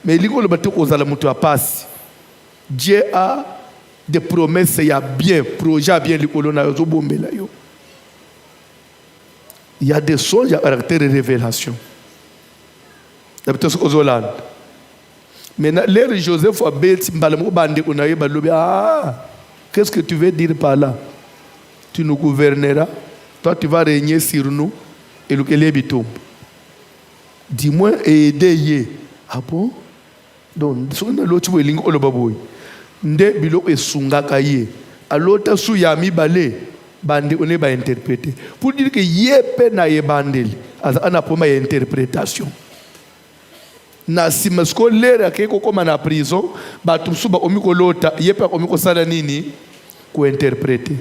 mais liko le bato kozala mutu apasi. Dieu a des promesses, il y a bien projet a bien likolo na yo bombela yo. Il y a des songes à caractère de révélation. Maintenant, l'air Joseph a bêti, qu'est-ce que tu veux dire par là? Tu nous gouverneras, toi tu vas régner sur nous, et le Kélé tombe. Dis-moi, aider. Ah bon? Donc, si on a l'autre, tu vas le baboui. Nde bilo e sungaka ye. Alors, tu as yami balé. Bande on est interpréter pour dire que yepe na ye bandeli ana poma interprétation na sima scolaire ke ko comme na prison ba tout suba omiko lota yepe omiko sala nini ko interpréter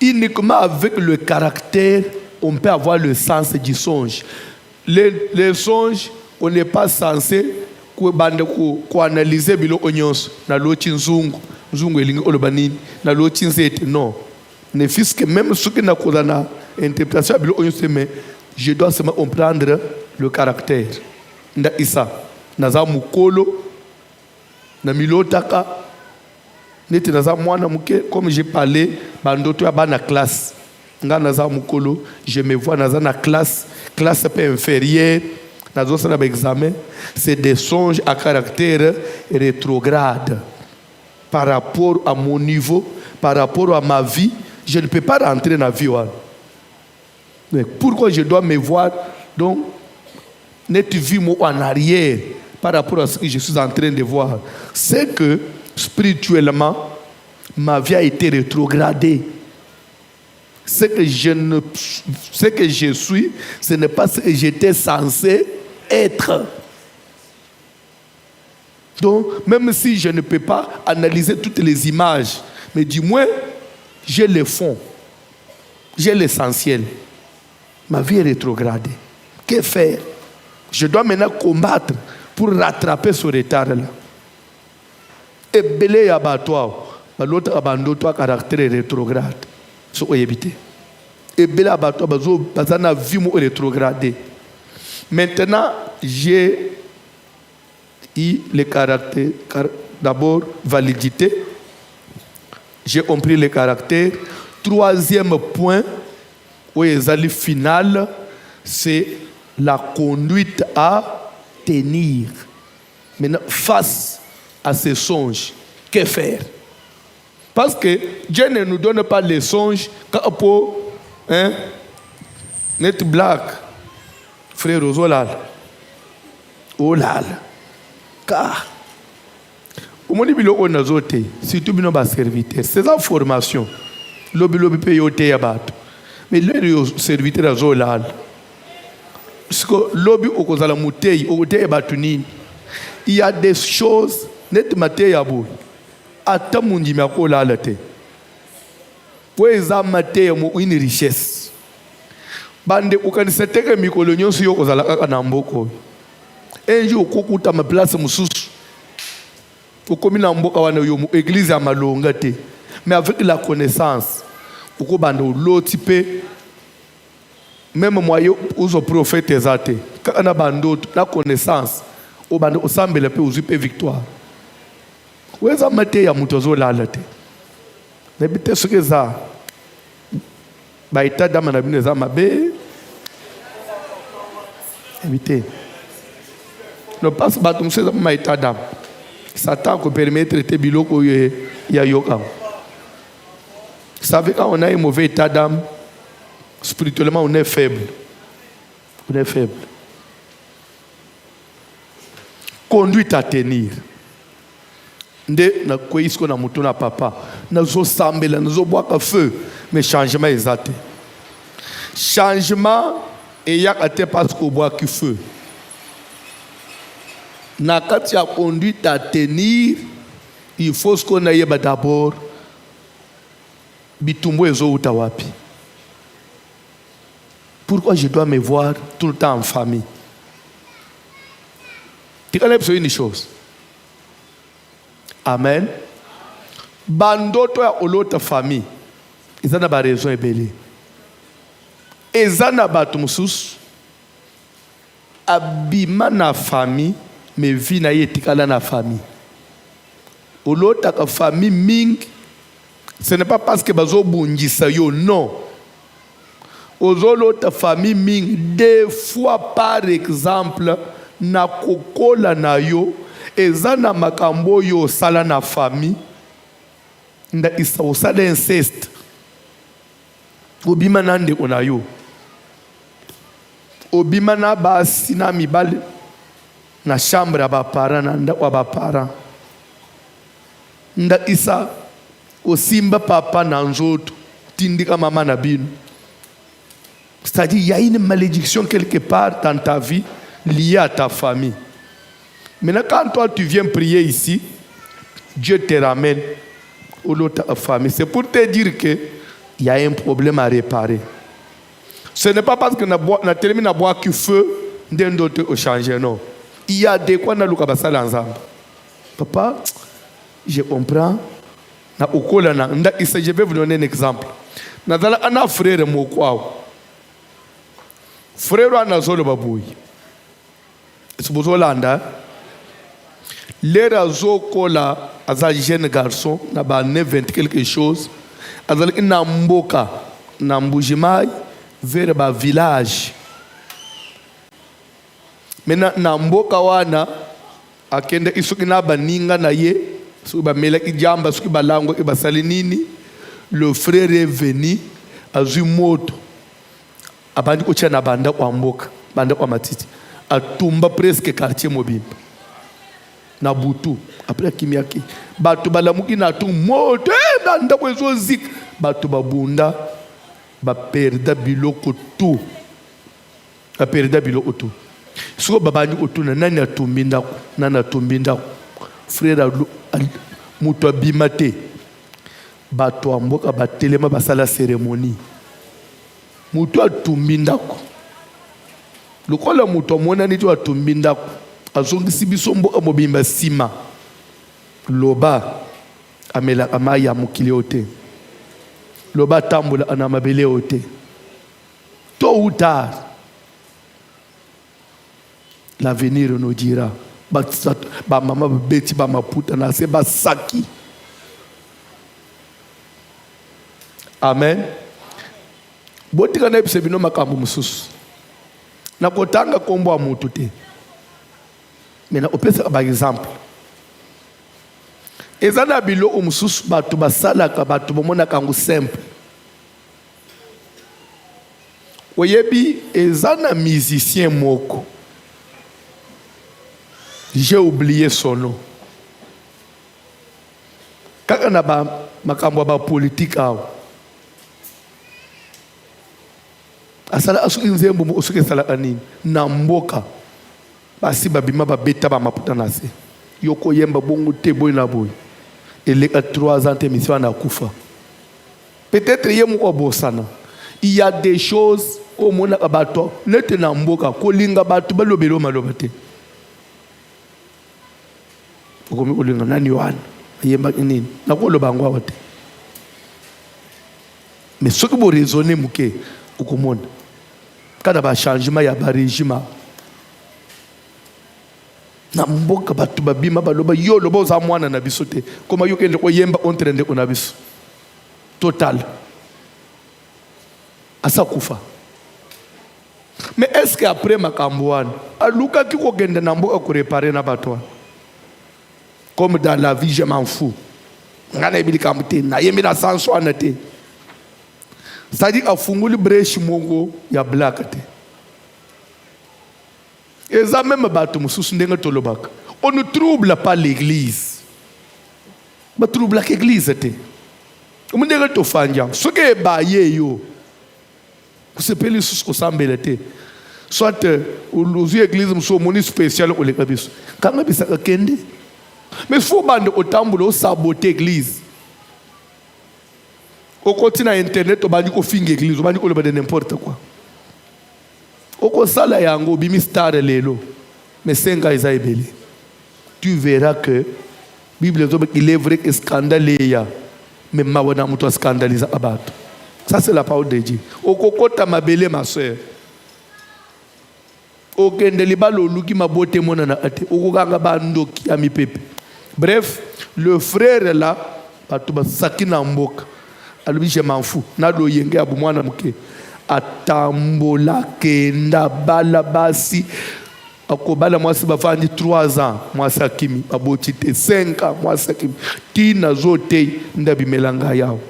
uniquement avec le caractère on peut avoir le sens du songe. Les songes on n'est pas censé ko bande ko analyser bilo onyos na loti nzungu elingi olobanini na loti nzete non. Ne fils que même ce qui n'a pas d'interprétation, je dois seulement comprendre le caractère. Nda isa, naza mukolo, na milotaka, nete naza mwana muke, comme j'ai parlé, bandoto ya bana classe. Nga naza mukolo, je me vois naza na classe peu inférieure, nazo sana ba examen, c'est des songes à caractère rétrograde par rapport à mon niveau, par rapport à ma vie. Je ne peux pas rentrer dans la vie. Mais pourquoi je dois me voir donc net vie en arrière par rapport à ce que je suis en train de voir? C'est que spirituellement, ma vie a été rétrogradée. Ce que je suis, ce n'est pas ce que j'étais censé être. Donc, même si je ne peux pas analyser toutes les images, mais du moins, j'ai le fond, j'ai l'essentiel. Ma vie est rétrogradée. Que faire? Je dois maintenant combattre pour rattraper ce retard-là. Et belé abattoir, l'autre abandonne-toi caractère rétrograde. Ce qu'on évite. Et belé abattoir, bazana vie rétrogradée. Maintenant, j'ai eu le caractère, d'abord validité. J'ai compris les caractères. Troisième point, où est final, c'est la conduite à tenir. Maintenant, face à ces songes, que faire? Parce que Dieu ne nous donne pas les songes pour net black, frère Ozolal. Olal. Car surtout bino ba serviteur c'est la formation lobi payote ya bato mais le serviteur azolala parce que lobi okozala mutei okoteya bato nini il y a des choses net mateya bo ata mundi makolala te po eza mateya mo une richesse bande ukanisa teke mikolo nyonso yo kozala kaka na mboko enji okokuta ma place mususu. Comme il a une église à Malonga, mais avec la connaissance, l'autre même moi, aux prophètes exaltés, quand on a la connaissance, on semble aux victoire. Où est-ce que tu as mutozo la late? Mais peut-être ce que ça, bah état d'âme na bine za mabe, éviter. Ne passe pas tout ça dans état d'âme. Satan peut permettre de biloko ya yoka. Vous savez, quand on a un mauvais état d'âme, spirituellement on est faible. On est faible. Conduite à tenir. Nde na kweisko na mutu na papa. Na zo sambela, na zo boaka feu. Mais changement exact. Changement et y a parce qu'on boit qui feu. Na kati ya conduite à tenir, il faut ce qu'on aille d'abord bitumbo ezo utawapi. Pourquoi je dois me voir tout le temps en famille? tikala biso une chose. Amen. Bandoto ya olota famille. Ils ont ba raison ebele. Ezana batu mususu abima na famille mais vie na ye tikala na famille. Olota ka famille ming, ce n'est pas parce que bazo bungisa yo, non. Ozolota famille ming, des fois par exemple na kokola na yo ezana makambo yo sala na famille nda isa osala inceste obima nande onayo obima na basi na mibale na chambre ba parents na nda ba parents nda isa osimba papa na nzoto tindika mama na bino. C'est-à-dire il y a une malédiction quelque part dans ta vie liée à ta famille. Maintenant quand toi tu viens prier ici, Dieu te ramène au l'autre famille. C'est pour te dire que il y a un problème à réparer. Ce n'est pas parce que na terminé à boire que feu d'un d'autre au changer, non. Il y a des quoi na luka basala ensemble. Papa, je comprends. Na okola na nda je vais vous donner un exemple. Na dala ana frère mo kwao. Frère ana zolo baboui. Subozolanda. L'era zokola aza jeune garçon na ba 20 quelque chose. Azali na mboka na mbujimai vers ba village. Mena na mboka wana akenda isuki na baninga na ye suki ba mela kijamba suki balango ke basali nini. Le frère est venu azui moto abandi ko tshana banda kwa mboka banda kwa matiti atumba presque quartier mobimba na butu après kimiaki batu balamuki na tu moto banda kwezo zik batu babunda ba perda biloko tu ba perda biloko tu siko babandi otuna nani atumbinda nani atumbinda frère muto abimate batu amboka batelema basala cérémonie muto atumbindako lokola muto mona nito atumbindako azongisi biso mboka mobimba sima loba amela amaya mukili ote loba tambula ana mabele ote tôt ou tard l'avenir nous dira ba mama beti ba maputa na se ba saki. Amen. Botika na episode bino makambo mususu na kotanga kombo wa mutu te. Mena opesa ba exemple ezana bilo mususu batu basalaka batu bomona kangu simple oyebi ezana musicien moko j'ai oublié son nom kaka na ba makambo ba politique awo asala asuki nzembo mo usuke sala kanini na mboka basi babima babeta ba maputa na se yoko yemba bongo te boy na boy eleka 3 ans te mission na kufa peut-être yemo obosana il y a des choses au mona bato lete na mboka kolinga bato balobelo maloba te okomi kolinga nani wana yemba nini na koloba ngwa wote mais ce que vous raisonnez muke okomona kada ba changement ya ba régime na mboka batu babima baloba yo lobo za mwana na biso te koma yo kende ko yemba ontrende ko na biso total asa kufa. Mais est-ce que après makambo wana aluka ki ko gende na mboka ko réparer na batwa comme dans la vie je m'en fous ngana ibili kamte na yembi na sanso anate. C'est-à-dire afunguli breche mongo ya black te. Et ça même batu mususu ndenga tolobaka. On ne trouble pas l'église. Ba trouble l'église te. On ndenga tofanja. Soke ba ye yo. Kusepeli susu kosambela te. Soit uluzu église muso moni spécial o le kabiso. Kanga bisaka kende. Mais faut bande otambulo saboter église. Au continent internet, on va dire qu'on finit l'église, on va dire qu'on va dire n'importe quoi. Au sala yango bimi star lelo, mais 5 ans ils a ebeli. tu verras que Bible il est vrai que scandale est là, mais mawana muto scandalise abato. Ça c'est la parole de Dieu. Okokota mabele ma soeur. Okende libalo luki mabote mona na ate. Okokanga bandoki ami pepe. Bref, le frère là, batuba sakina mboka. Alubi je m'en fous. Nado yenge abu mwana mke. Atambola kenda bala basi. Akobala mwasi bafandi 3 ans. Mwasi akimi. Aboti te 5 ans. Mwasi akimi. Tina zote ndabi melanga yao.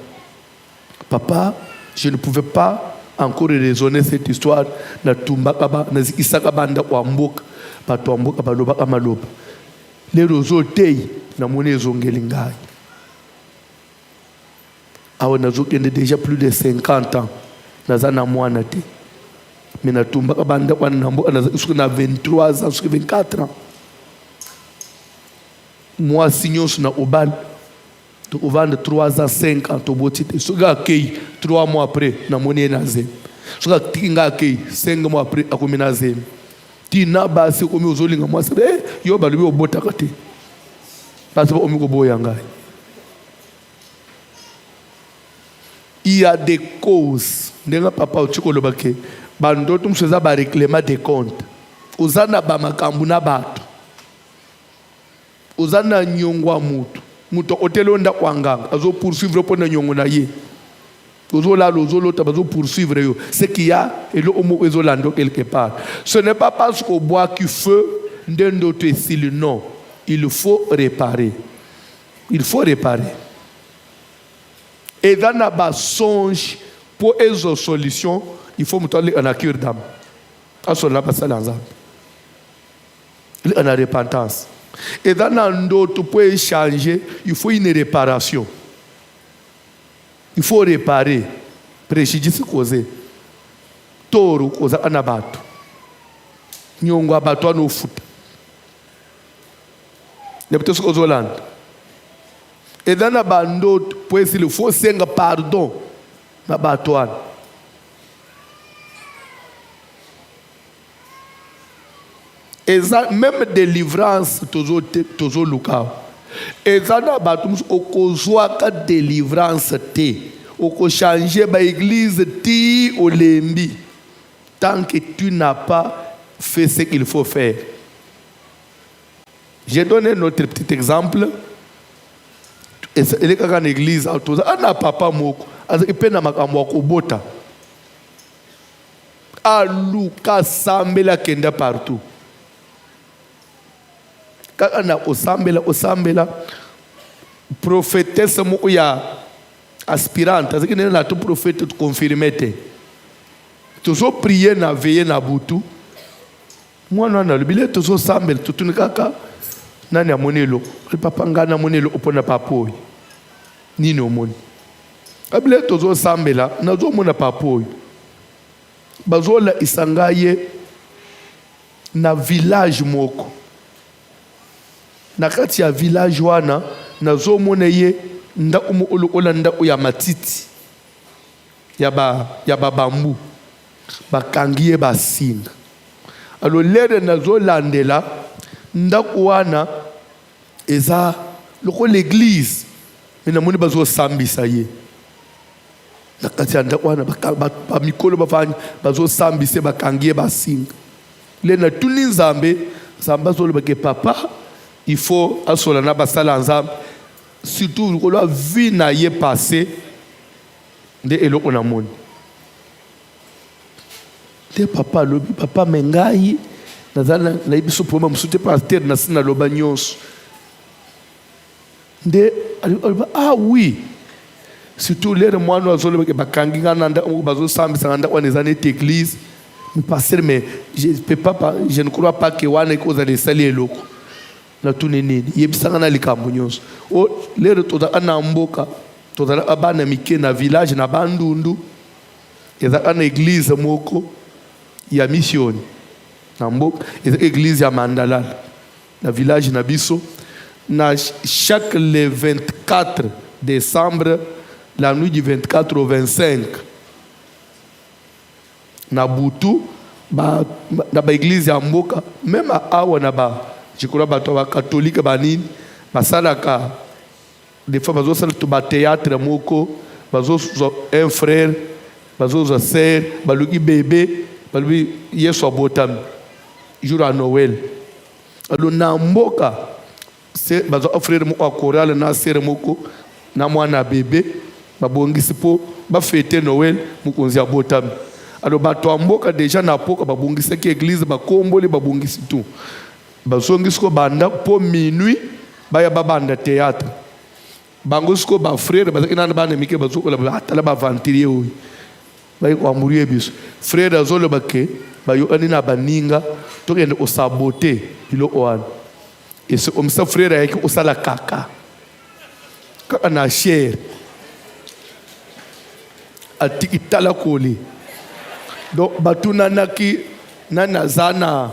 Papa, je ne pouvais pas encore raisonner cette histoire. Na tumba kaba, na zikisaka banda kwa mboka. Pato wa mboka baloba kama loba. Lero zote na mone zongeli ngai. Awa nazokende déjà plus de 50 ans. Nazana mwana te. Mais na tumba kabanda kwa nambo na 23 ans, 24 ans. Moi signos na obal. Tu vends 3 ans, 5 ans, tu boti te. Soga akei 3 mois après na moni na zem. Soga tinga akei 5 mois après akomi na zem. Ti na basi komi ozolinga moi c'est yo balubi obota kate. Parce que omi ko boya ngai. Il y a des causes. Ndenga papa uchiko lobake. Bando tumseza ba réclamer des comptes. Uzana ba makambu na bato. Uzana nyongwa mutu. Mutu otelonda kwanganga. Azo poursuivre pona nyongo na ye. Ozola lozolota bazo poursuivre yo. Ce qu'il y a et le homo ezolando quelque part. Ce n'est pas parce qu'au bois qui feu d'un autre style, non. Il faut réparer. Il faut réparer. Et dans la songe pour une solution, il faut mettre en cure d'âme. À ce moment-là, ça l'ensemble. Il y a une repentance. Et dans d'autres pour échanger, il faut une réparation. Il faut réparer. Préjudice causé. Toro causé en abattu. Nyongo abattu en foot. Les petits choses au land. Et dans la bande, il faut sentir pardon. Et même délivrance, toujours local. Et dans la bande, on a délivrance. On a changé l'église au lembi. Tant que tu n'as pas fait ce qu'il faut faire. J'ai donné notre petit exemple. Et les gens dans l'église, on a papa moko, il peut na makamwa kobota. Aluka sambela kenda partout. Quand on a osambela, prophétesse mo ya aspirante, c'est que na tout prophète confirmé te. Toujours prier na veiller na butu. Moi non na le billet toujours sambela tout une kaka. Nani amonelo papa ngana monelo opona papo nini omoni abile tozo sambela nazo mona papo bazola isangaye na village moko na kati ya village wana nazo mona ye nda umu olokola nda ya matiti ya ba bambu bakangiye basinga alo lere nazo landela nda wana eza loko l'église mais namoni bazo sambisa ye nakati anda wana ba mikolo bafanya bazo sambise bakangiye basinga le na tuni nzambe samba zolo bake papa il faut asola na basala nzambe surtout loko la vie na ye passé nde eloko na moni te papa lobi papa mengai nazana na ibiso poma musute pasteur na sina loba nyonso nde ah oui surtout les moines azolo ke bakangi ngana nda bazo sambisa nganda kwa nezane église mais pasteur mais je ne crois pas que wana ko za les sali eloko na tunenini yebisanga na likambo nyonso o lero to da ana mboka to da abana mike na village na bandundu eza ana église moko ya mission na mboka église ya Mandala na village na biso na chaque le 24 décembre la nuit du 24 au 25 na butu na ba église ya mboka même awa na je crois bato ba catholique banini basalaka des fois bazo sala to ba théâtre moko bazo un frère bazo za sœur baluki bébé baluki yeso botam jour à Noël alo na mboka c'est bazo frère moko chorale na sœur moko na mwana bébé babongisi po ba fêter Noël mukonzi ya botam alo bato mboka déjà na poka babongisa ki église ba komboli babongisi tout bazongisi ko banda po minuit baya babanda théâtre bangosko ba frère bazakina na bana mike bazokola batala ba ventilier oyi bayi ko amuriye biso frère azolo bake bayo anina baninga tokende osaboter ilo oana et c'est comme ça frère yake osala kaka na cher atiki tala koli donc batuna naki nanazana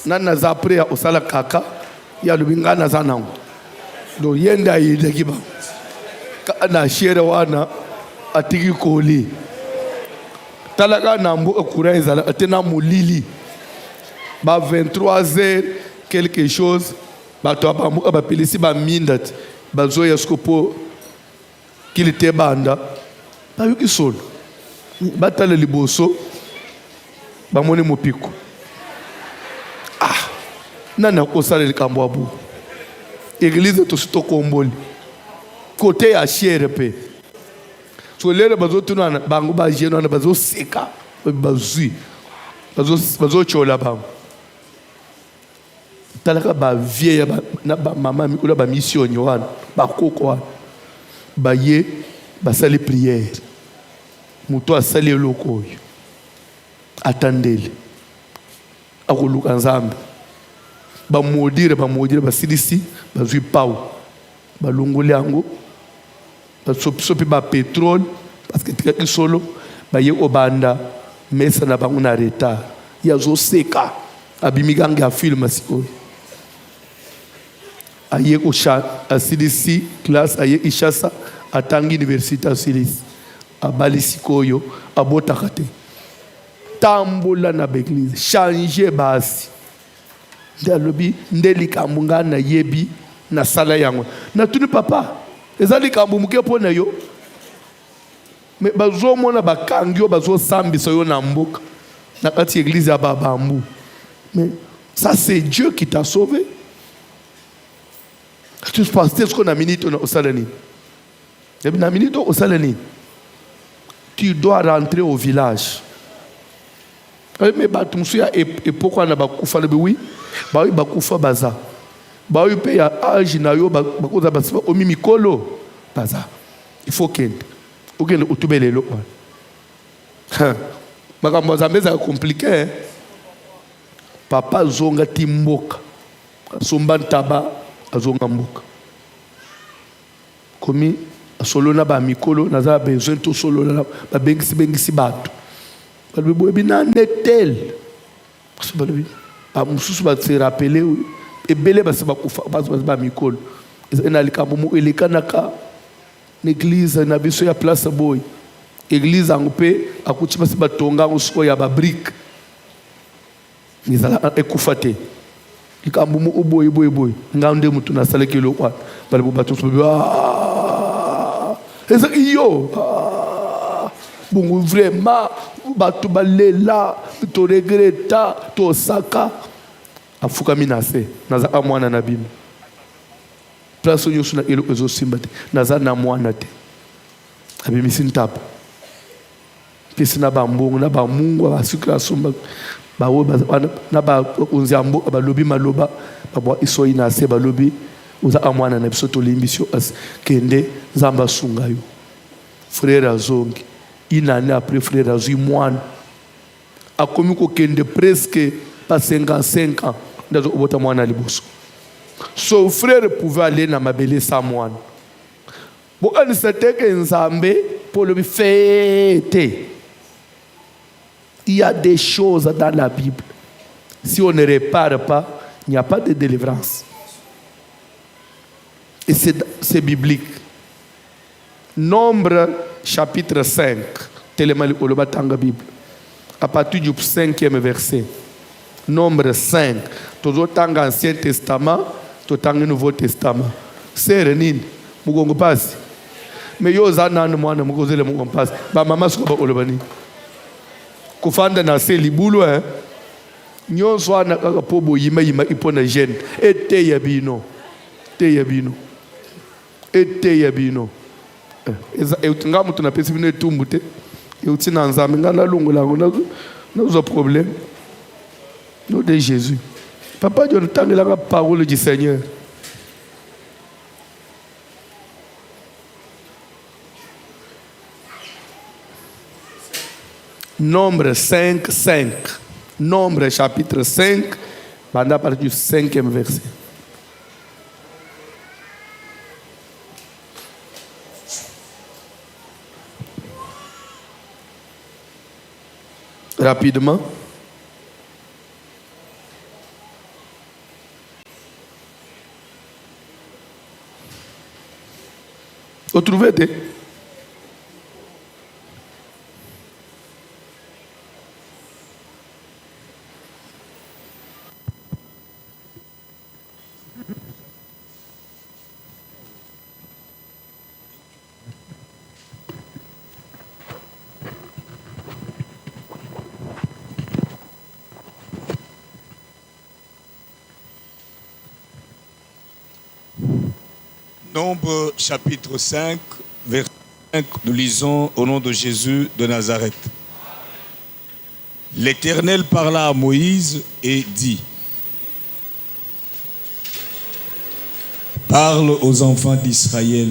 nanaza après osala kaka ya lubinga nazana donc yenda yide kiba na cher wana atiki koli talaka na mbo courant ezala atena molili ba 23h quelque chose bato ba pelisi ba mindat bazo yaskopo kilite banda bayuki solo batale liboso bamoni mopiko nana kosala likambo abu église to sito komboli côté ya chere pe so lere bazo tunana bango ba jeno na bazo seka bazui bazo chola bango talaka ba vieille na ba mama mikula ba mission wana ba koko wana ba ye ba sali prière muto asali eloko oyo atandele akoluka nzambe ba modire basilisi bazwi pau balongoli yango basopi ba pétrole parce que tikaki solo baye obanda mesa na bango na retard yazo seka abimigange ya film sikoyo aye ko asilisi classe aye ishasa atangi université asilisi abali sikoyo abotaka te tambola na l'église changer basi ndalobi ndelikambo nga na yebi na sala yango na tuni papa ezali kambo muke pona yo me bazo mona bakangi yo bazo sambisa yo na mboka na kati église ya babambu mais ça c'est Dieu qui t'a sauvé. Tu penses ce qu'on a minute au Salani. Na minute au Salani. Tu dois rentrer au village. Mais batumsuya et pourquoi na bakufa le oui ba oui bakufa baza ba oui pe ya âge na yo bakoza basiba omi mikolo baza il faut kende okende utubelelo makambo zambeza compliqué papa zonga timboka somba ntaba azonga mboka komi solo na ba mikolo naza besoin to solo na ba bengisi bato balobi bina netel balobi mususu ba se rappeler ebele ba se ba kufa ba mikolo ena likambo mo elekanaka l'église na biso ya place boy église angpe akuti ba se batonga usko ya ba brique nizala ekufa te likambo mo boy ngande mutu na salekelo kwa balobi bato eza iyo bongo vraiment bato balela to regreta to saka afukami na se naza amwana na bima place nyusu na elo ezo simba te naza na mwana te abimi sintapa pesi na bambongo na bamungu asikira somba bawo na ba unzambo balobi maloba babwa isoyi na se balobi uza amwana na biso to limbisio as kende nzamba sungayo frère azongi une année après frère azui moine a commis kokende presque pas 55 ans ndazo obota mwana liboso so frère pouvait aller na mabele sa moine bon on s'était que nzambe pour le fêter. Il y a des choses dans la Bible si on ne répare pas il n'y a pas de délivrance et c'est biblique. Nombre chapitre 5, tellement le Bible, à partir du 5e verset. Nombre 5, tozotanga Ancien Testament totanga Nouveau Testament sere nini mugongo pasi me yo za nanu mwana mukozele mugongo pasi ba mama suka ba olobani kufanda na se libulu nyonso ana kaka po boyima yima ipona jeune ete ya bino nga mutu na pesi bino etumbu te euti na nzambe nga nalungu lango nazwa problème nom de Jésus papa Dieu tangela la parole du Seigneur. Nombre 5, 5. Nombre chapitre 5, banda à partir du 5e verset. Rapidement. Vous trouvez des? Nombre chapitre 5, verset 5, nous lisons au nom de Jésus de Nazareth. L'Éternel parla à Moïse et dit: parle aux enfants d'Israël.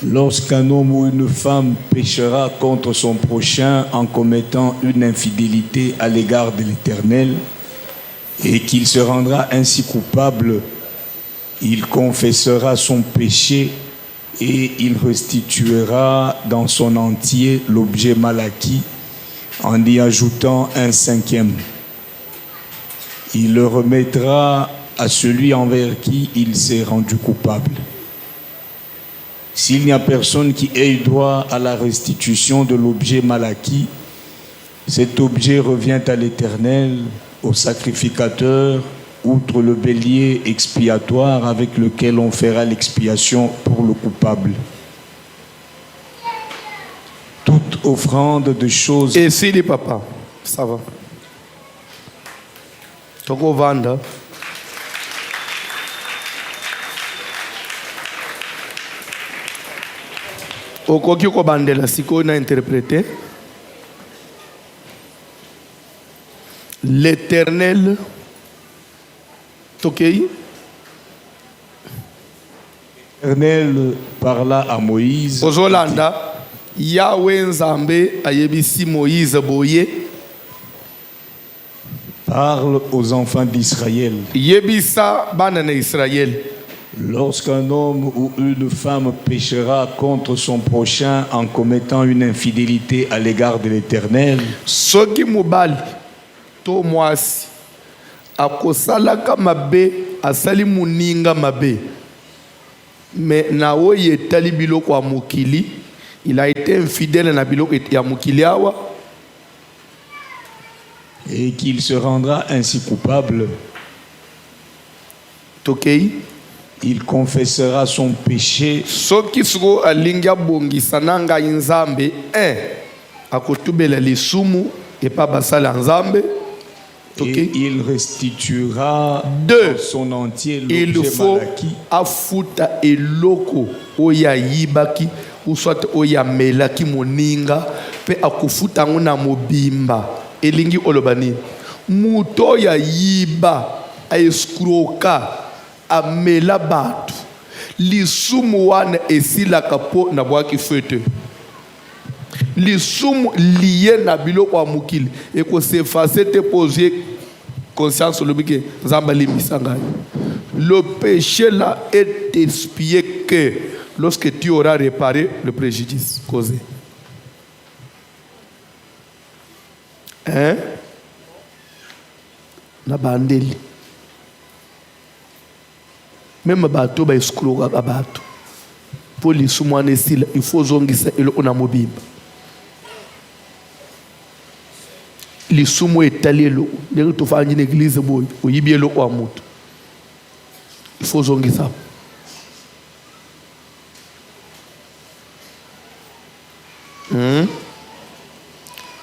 Lorsqu'un homme ou une femme péchera contre son prochain en commettant une infidélité à l'égard de l'Éternel et qu'il se rendra ainsi coupable, il confessera son péché et il restituera dans son entier l'objet mal acquis en y ajoutant un 5e. Il le remettra à celui envers qui il s'est rendu coupable. S'il n'y a personne qui ait droit à la restitution de l'objet mal acquis, cet objet revient à l'Éternel, au sacrificateur, outre le bélier expiatoire avec lequel on fera l'expiation pour le coupable. Toute offrande de choses... Et si les papas, ça va. Toko vanda. Okoki ko bandela siko na interprété. L'Éternel L'Éternel parla à Moïse. Ozolanda Yahweh Nzambe ayebisi Moïse boye. Parle aux enfants d'Israël. Yebisa banane Israël. Lorsqu'un homme ou une femme péchera contre son prochain en commettant une infidélité à l'égard de l'Éternel, soki mobali to mwasi akosalaka mabe asali muninga mabe mais nawo yetali biloko ya mokili, il a été infidèle na biloko ya mokili awa et qu'il se rendra ainsi coupable, tokei il confessera son péché. Soki suko alinga bongisa nanga nzambe akotubela lisumu et pas basala nzambe. Et il restituera son entier l'objet mal acquis. Afuta eloko oya yibaki ou soit oya melaki moninga pe akufuta ngona mobimba elingi olobani muto ya yiba a escroka amela batu lisumu wana esilaka po na bwaki fete lisumu lié na biloko ya mokili eko s'effacer te poser conscience lobike nzamba limisanga. Le péché là est expié que lorsque tu auras réparé le préjudice causé. Hein? Na bandeli même bato ba escroka bato pour lisumu wana esila il faut zongisa eloko na mobimba. lisumu etali eloko ndenge tofandi na église boye oyibi eloko ya moto il faut ozongisa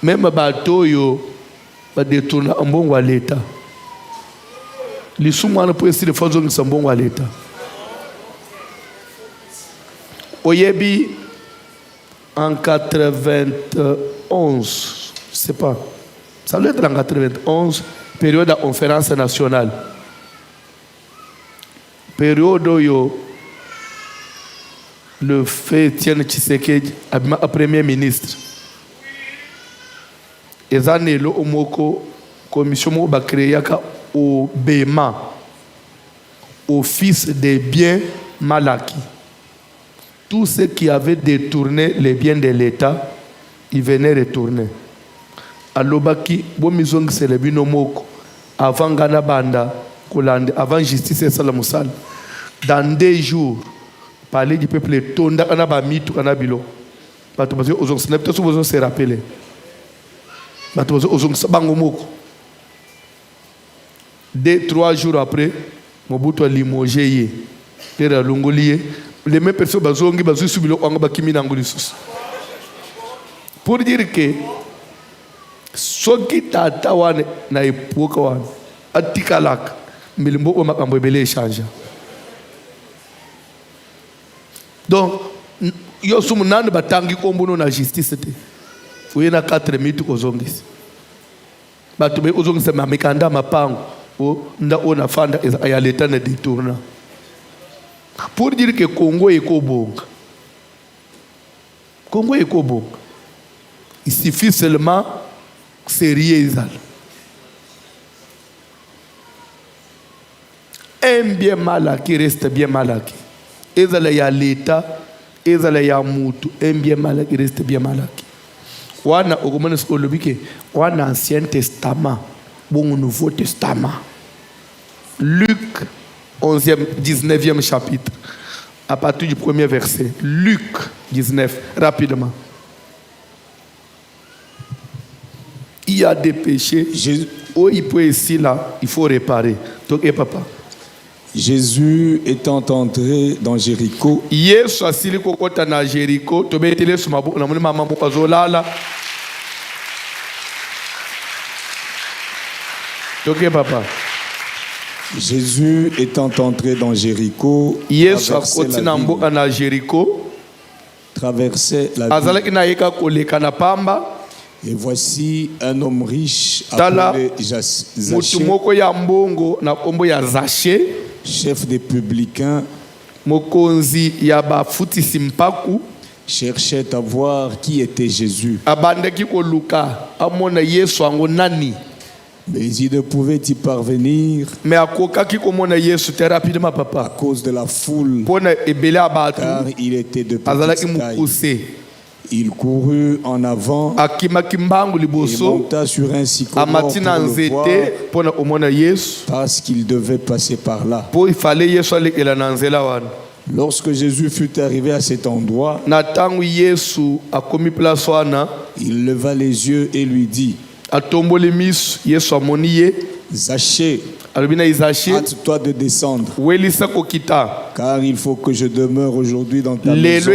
même bato oyo badetourna mbongo ya leta lisumu wana po esili fo ozongisa mbongo ya leta oyebi en 91 je sais pas ça doit être en 91 période de conférence nationale période oyo le fait Etienne Tshisekedi abima premier ministre ezanelo omoko commission moko bakreaka au BEMA office des biens mal acquis. Tous ceux qui avaient détourné les biens de l'État, ils venaient retourner. Alobaki, bon misong c'est le binomoko avant Ghana Banda, avant justice et salamusal. Dans 2 jours, parler du peuple tonda kana ba mitu kana bilo. Bato bazo ozong snap to bozo se rappeler. Bato bazo ozong sabango moko. 2-3 jours après, Mobutu a limogé ye. Père Longolier. Les mêmes personnes bazongi bazu subilo anga bakimi nangoli sus. Pour dire que soki tata wane na epoka wane atikalaka milimbo o makambo ebele échange. Donc yo sumu nande batangi kombono na justice te. Fuye na 4 minutes kozongisa. Bato be ozongisa mamikanda mapango o nda ona fanda ya leta na détourna. Pour dire que Congo est Kobonga. Congo est Kobonga. Il suffit seulement sérieux. Un bien mal acquis reste bien mal acquis. Ezala ya l'État, ezala ya mutu, un bien mal acquis reste bien mal acquis. Wana okomana skolobike, wana Ancien Testament, bon Nouveau Testament. Luc 19e chapitre, à partir du 1er verset. Luc 19, rapidement. Il y a des péchés. Oh, il peut ici, là, il faut réparer. Donc, et papa. Jésus étant entré dans Jéricho, Yesu asili kokota na Jéricho, to betele suma bo na mama mo azolala. Donc, et papa. Jésus étant entré dans Jéricho, traversait la ville. Et voici un homme riche appelé Zachée, chef des publicains, cherchait à voir qui était Jésus. Mais il ne pouvait y parvenir à cause de la foule, car il était de petite taille. Il courut en avant et monta sur un sycomore pour le voir, parce qu'il devait passer par là. Lorsque Jésus fut arrivé à cet endroit, il leva les yeux et lui dit: Zachée, hâte-toi de descendre, car il faut que je demeure aujourd'hui dans ta maison.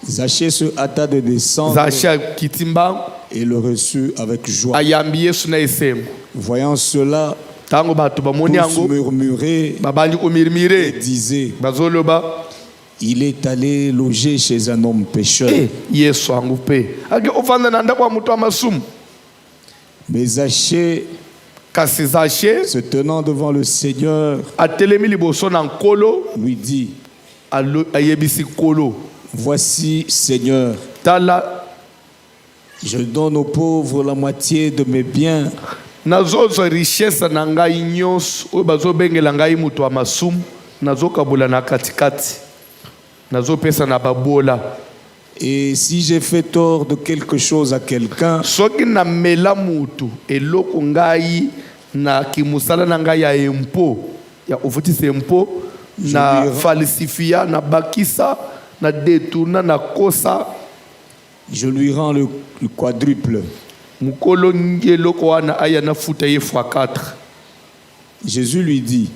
Zachée se hâta de descendre et le reçut avec joie. Voyant cela, tous murmuraient et disaient: il est allé loger chez un homme pécheur. Mais Zachée, se tenant devant le Seigneur, lui dit: voici, Seigneur, je donne aux pauvres la moitié de mes biens. Et si j'ai fait tort de quelque chose à quelqu'un, Je lui rends le quadruple. mokolo ngeloko wana aya na futa ye fois 4. Jésus lui dit,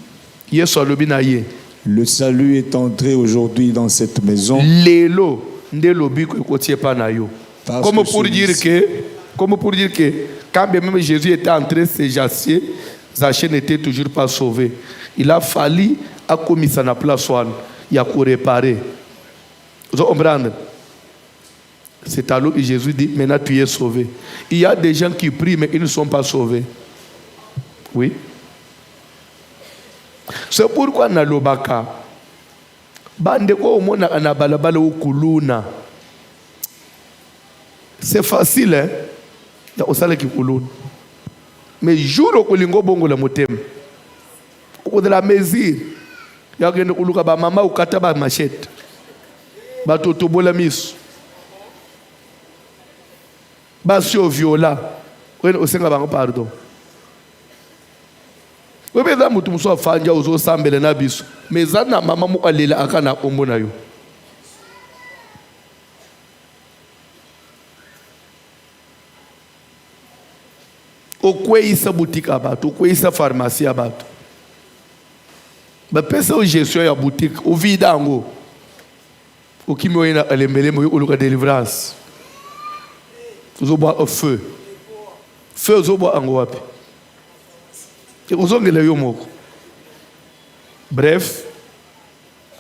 Yesu alobi na ye, le salut est entré aujourd'hui dans cette maison. lelo nde lobiko ekotie pa na yo. Parce Comme que pour dire que quand bien même Jésus était entré chez Zaché, Zaché n'était toujours pas sauvé. Il a fallu à commis na place one, il a réparer. Vous comprenez? C'est alors que Jésus dit, maintenant tu es sauvé. Il y a des gens qui prient mais ils ne sont pas sauvés. Oui. C'est pourquoi na lobaka bande ko omona na balabala ukuluna. C'est facile hein. Ya osala ki kuluna. Mais jour okulingo bongo la motema. Au de la mesure. Ya gende kuluka ba mama ukata ba machette. Ba toto bola miso. Ba sio viola. Wena osenga bango pardon. Webeza mutu muso afanja uzo sambele na biso. Mezana mama mu alela akana kombo na yo. Okweisa boutique abato, okweisa pharmacie abato. Ba pesa o gestion ya boutique, o vida ngo. O kimi oyena alembele mo yo luka délivrance. Uzo boa au feu. Feu uzo boa ngo wapi? Bref,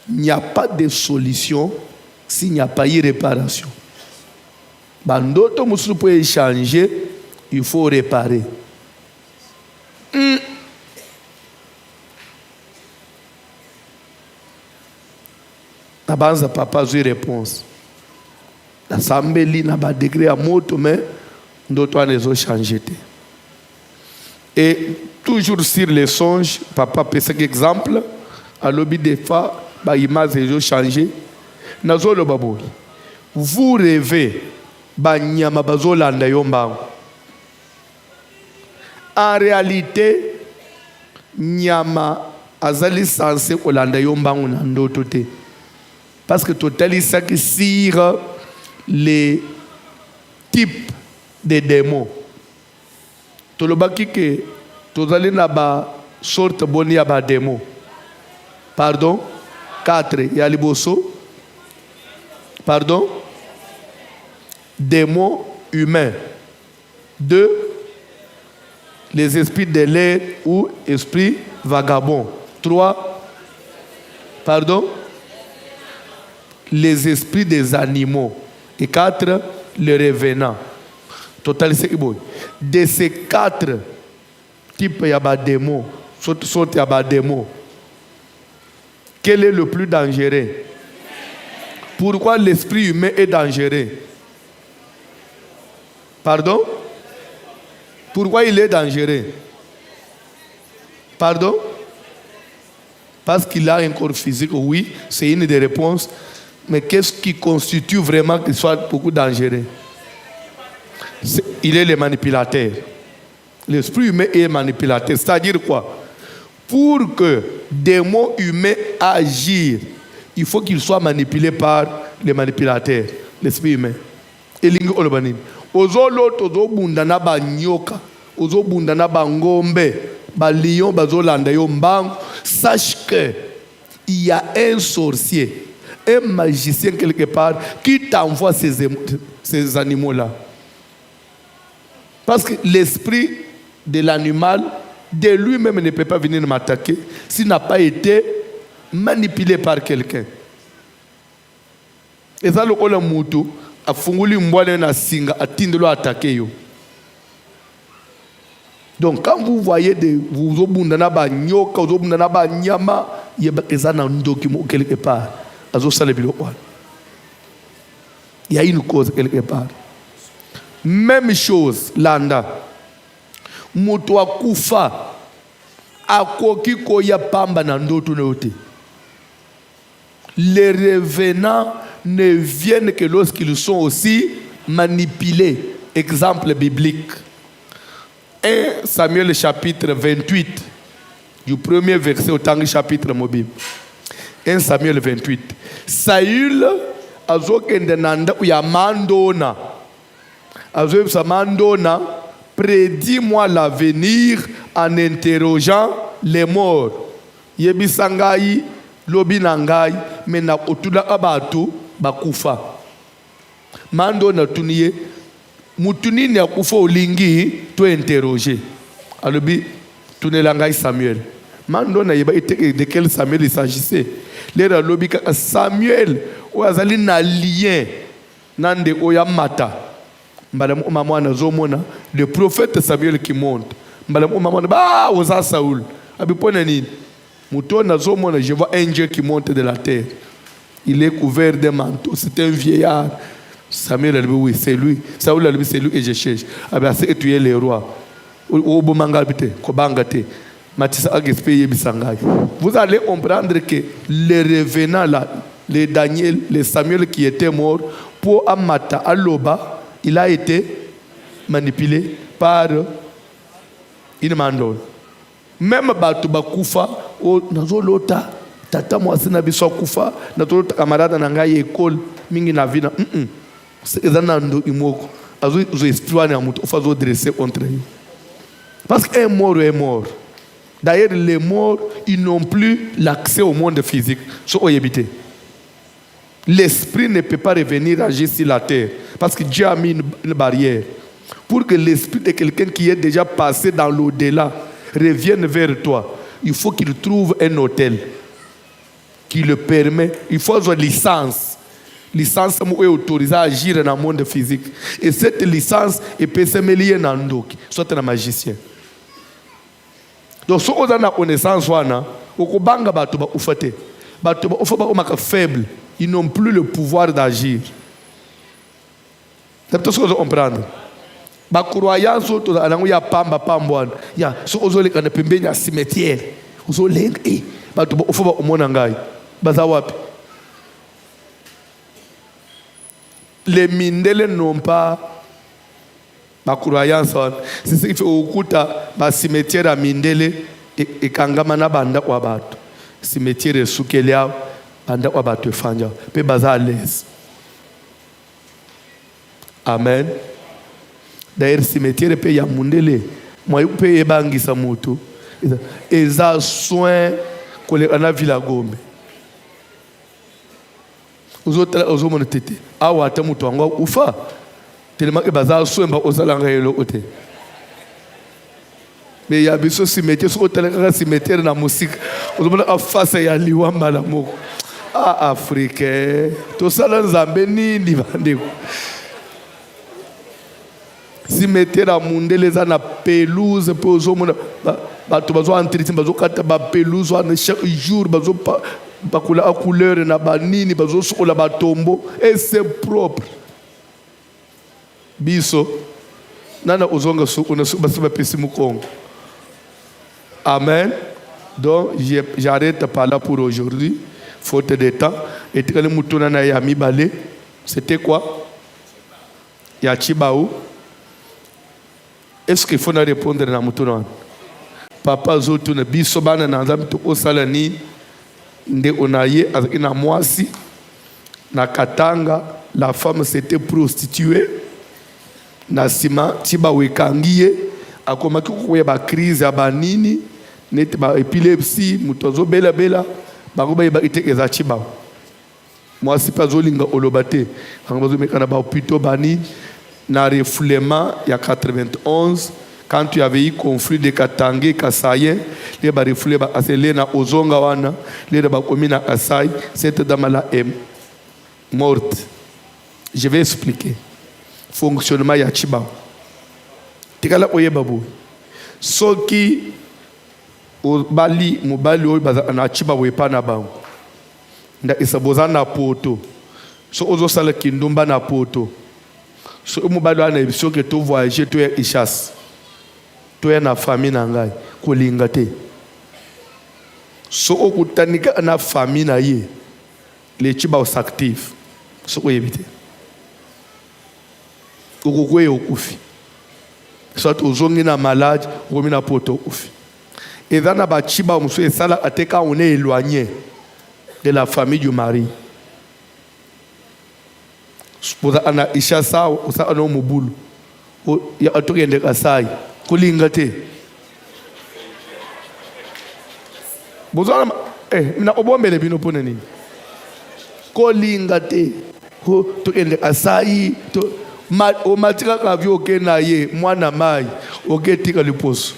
il n'y a pas de solution s'il n'y a pas de réparation. Bandoto musu peut échanger, il faut réparer. La base de papa a eu réponse. La sambeli n'a pas décret à moto, mais d'autres ont changé. Et toujours sur les songes, papa peut faire exemple, à l'objet des fois, l'image a changé. Nazolo babou. Vous rêvez, banyama bazolanda yomba. En réalité, nyama azali censé olanda yomba nando te. Parce que totali ça qui sire les types de démons. Tolobaki ke tozali na ba sorte boni ya ba démon. Pardon? 4 ya liboso. Pardon? Démons humains. 2 les esprits de l'air ou esprits vagabonds. 3 pardon? Les esprits des animaux. Et 4 les revenants. Total, c'est bon. De ces 4 types de démons, quel est le plus dangereux? Pourquoi l'esprit humain est dangereux? Pardon? Pourquoi il est dangereux? Pardon? Parce qu'il a un corps physique, oui, c'est une des réponses. Mais qu'est-ce qui constitue vraiment qu'il soit beaucoup dangereux? Il est le manipulateur. L'esprit humain est manipulateur. C'est-à-dire quoi? Pour que démon humain agisse, il faut qu'il soit manipulé par les manipulateurs, l'esprit humain. Et lingi olobani. Ozolo tozo bundana ba nyoka, ozo bundana ba ngombe, ba lion bazolanda yo mbangu. Sache que il y a un sorcier, un magicien quelque part qui t'envoie ces animaux-là. Parce que l'esprit de l'animal, de lui-même, ne peut pas venir m'attaquer s'il n'a pas été manipulé par quelqu'un. Et ça, le kola mutu, a funguli mbwane na singa, a tindelo attaqué yo. Donc, quand vous voyez vous obundana ba nyoka, vous obundana ba nyama, yeba ezana ndoki mo quelque part. Azo salebilo kwa. Il y a une cause quelque part. Même chose, landa. Mutu akufa akoki koya pamba na ndoto neote. Les revenants ne viennent que lorsqu'ils sont aussi manipulés. Exemple biblique. 1 Samuel chapitre 28, du premier verset au temps du chapitre mobile. 1 Samuel 28. Saül azokende na ndako ya mandona azoyebisa mandona prédis-moi l'avenir en interrogeant les morts yebisa ngai lobi na ngai me na kotulaka bato bakufa mandona tuniye mutu nini akufa olingi to interroger alobi tunela ngai Samuel mandona yeba de quel Samuel il s'agissait lera lobi ka Samuel o azali na lien nande oya mata mbalam mwana zomona le prophète Samuel qui monte mbalam mwana ba oza Saoul abipona nini mutona zomona je vois un Dieu qui monte de la terre il est couvert d'un manteau c'est un vieillard Samuel a dit oui c'est lui Saoul a dit c'est lui que je cherche abia c'est tu es le roi obo mangabite ko bangate matisa agespe yebisangai vous allez comprendre que les revenants là les Daniel les Samuel qui étaient morts pour amata aloba il a été manipulé par une mandole. Même batu bakufa o nazolota tata mwasi na biso kufa nazolota camarade na ngai école mingi na vida c'est ezanando imoko azo exploiter na mutu ofazo dresser contre lui parce qu'un mort est mort. D'ailleurs les morts ils n'ont plus l'accès au monde physique so oyebite. L'esprit ne peut pas revenir agir sur la terre parce que Dieu a mis une barrière. Pour que l'esprit de quelqu'un qui est déjà passé dans l'au-delà revienne vers toi, il faut qu'il trouve un hôtel qui le permet. Il faut avoir une licence. Licence est autorisée à agir dans le monde physique. Et cette licence peut se mêler dans le soit un magicien. Donc si on a une connaissance, on banga batu ba ufate. Batu ba ufa faible. Ils n'ont plus le pouvoir d'agir. C'est tout ce que vous comprenez. Ba croyance auto alango ya pamba pambwana. Ya so ozole kana pembeni ya cimetière. Ozole batu ba ufa ba omona ngai. Baza wapi? Les mindele n'ont pas ma croyance. C'est ce qui fait okuta ba cimetière à mindele et kangama na banda kwa batu. Cimetière sukelia banda kwa batu fanja pe baza à l'aise. Amen. D'ailleurs cimetière pe ya mundele moi pe ebangisa mutu eza soin kole ana vila gombe. Ozo mona tete awa ata mutu anga ufa tellement que baza soin ba ozalanga yelo ote. Mais il y a biso cimetière so teleka cimetière na musique ozo mona afasa ya liwamba la moko. Ah Afrique to sala nzambe nini bandeko. Cimetière à mundele za na pelouse pe ozo mona bato bazo entretien bazo kata ba pelouse wana chaque jour bazo bakula a couleur na banini bazo sokola batombo et c'est propre biso nana ozonga soko na soko basi bapesi mukongo. Amen. Donc j'arrête par là pour aujourd'hui faute de temps et tikale mutuna na ya mibale c'était quoi ya Chibaou. Est-ce qu'il faut na répondre na mutuna papa zoto na biso bana na nzambe to osala ni nde onaye azaki na mwasi na Katanga la femme s'était prostituée na sima Chibaou ekangiye akomaki koyeba crise ya banini net ba epilepsie mutozo bela bela bango ba itekeza Chibaou mwasi pazolinga olobate bango bazomekana ba hôpital bani na refoulement il y a 91 quand tu avais eu conflit de Katanga Kasaye les ba refoulé ba asele na ozonga wana les ba komina Kasai cette dame là est morte. Je vais expliquer fonctionnement ya Chibaou tikala oyeba bo soki o bali mobali o baza na Chibaou epa na bango nda isaboza na poto so ozo sala kindumba na poto so mobali ana ebiso ke to voyager to ya ichas to ya na famille na ngai kolinga te so okutanika na famille na ye le Chibaou s'active so oyebite okokwe okufi soit ozongi na malade okomi na poto okufi eza na ba Chibaou mosu esala ateka on est éloigné de la famille du mari Poza ana isha sawa usa ana mubulu ya atokende kasai kulinga te bozana mina obombele bino pona nini kolinga te ho tokende kasai to o matika kavyo oke na ye mwana mai oke tika liposo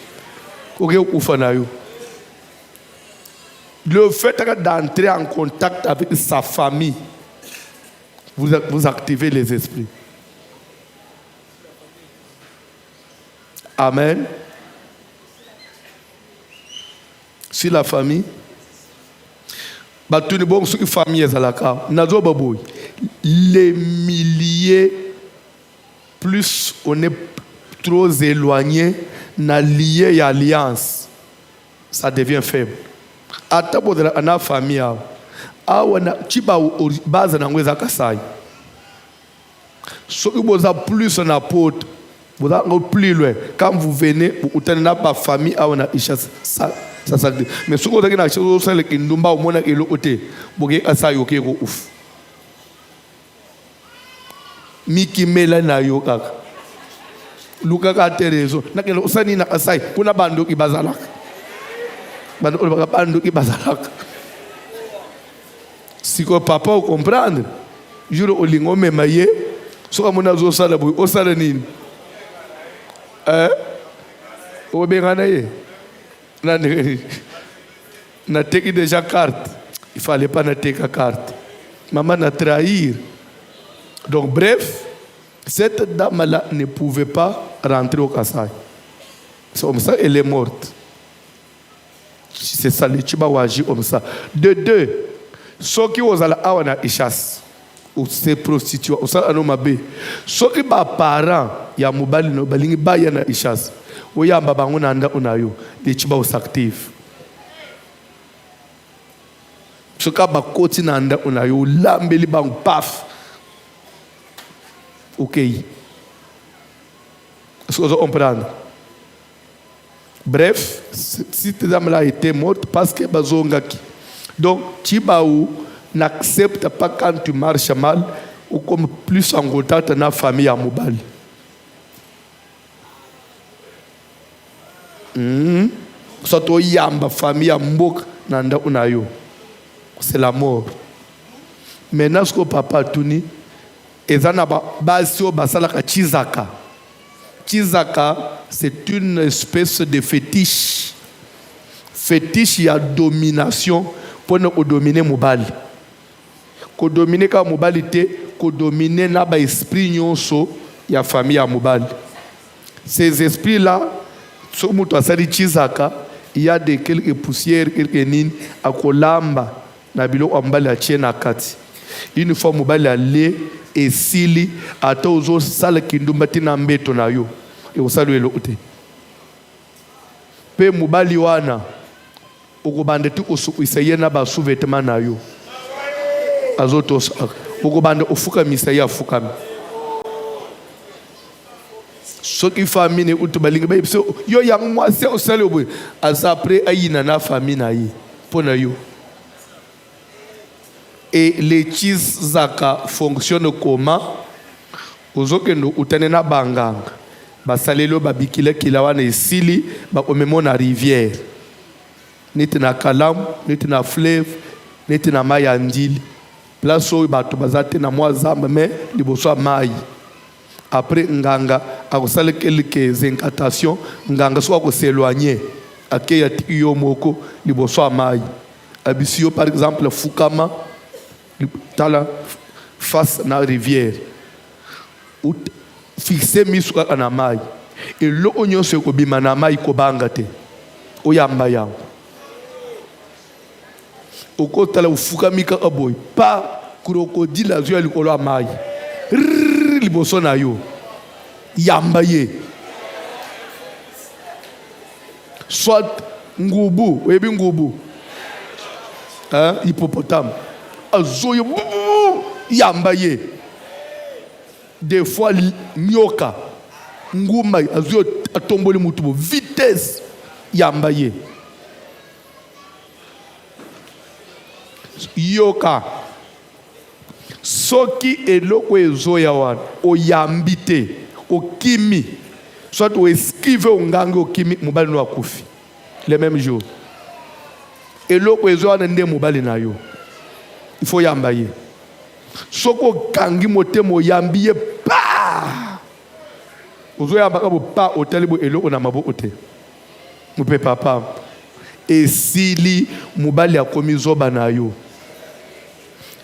oke ukufa nayo. Le fait d'entrer en contact avec sa famille, vous activez les esprits. Amen. Si la famille, les milliers, plus on est trop éloigné, na lié et alliance, ça devient faible. Ata bodra ana famille awa na chiba baza na ngweza kasai so boza plus na pote boza plus loin quand vous venez vous tenez na ba famille awa na isha ça mais ce que na chose ça le kindumba omona ke lokote boke kasai oke ko uf miki mela na yo kaka luka ka terezo na ke usani na kasai kuna bando ibazalaka si que papa ou comprendre juro olingo mema ye so amona zo sala boy o sala nini o bengana ye na teki déjà carte il fallait pas na teka carte maman n'a trahir donc bref cette dame là ne pouvait pas rentrer au Kassai c'est comme ça elle est morte. C'est ça, les chiba waji comme ça. De deux, ceux qui ont la awana ishas, ou se prostituent, ou ça anomabe. Ceux qui ba parents, ya mobali no balingi ba ya na ishas, ou ya mbabango na anda unayo, les chiba ou s'active. Ceux qui ba koti na anda unayo, lambeli bang paf. Ok. Est-ce que vous comprenez? Bref, cette dame-là était morte parce que bazongaki. Donc, Chibaou n'accepte pas quand tu marches mal ou comme plus en contact dans la famille à Mobali. Surtout yamba famille à Mbok nanda unayo. C'est la mort. Maintenant, ce que papa tuni, ezana basio basalaka chizaka. Chizaka, c'est une espèce de fétiche. Fétiche, il y a domination pour nous dominer Mobali. Ko dominer ka Mobali te, ko dominer na ba esprit nyonso ya famille à Mobali. Ces esprits-là, sur mutu asali chizaka, il y a de quelques poussières, quelques nines, à kolamba, na bilo ambali a tiena kati. Une fois Mobali a lé, et sili ata ozo sala kindumbati na mbeto na yo e osalo elote pe mobali wana okobande tu osukuisaye na ba sous-vêtements na yo azoto okobande ofuka misaya afukami soki famille ne utubalinga ba yo yang mwase osalo boy asapre ayina na famille na yi pona yo. Et les chizaka fonctionnent comment? Ozokendo utanena banganga. Basalelo babikile kilawana isili ba omemo na rivière. Niti na kalam, niti na fleuve, niti na mai andili. Place où bato bazate na mwa zamba mais liboso mai. Après nganga akosala quelques incantations, nganga soit ko s'éloigner. Akeya tiyo moko liboso mai. Abisio par exemple fukama tala face na rivière ou fixer miso na mai et lo onyo se ko bima na mai ko bangate o yamba yango o ko tala ufuka mika aboy pa crocodile azu ya likolo mai liboso na yo yamba ye soit ngubu webi ngubu hippopotame azoyo yamba ye des fois nyoka nguma azoyo atomboli mutubo vitesse yamba ye yoka soki eloko ezoya wana oyambi te okimi soit oesquive ongangi okimi mobali no akufi le même jour eloko ezoya wana nde mobali na yo il faut yamba ye soki okangi motema oyambi ye pa ozoyambaka bo pa otali bo eloko na maboko te mope papa esili mobali akomi zoba na yo.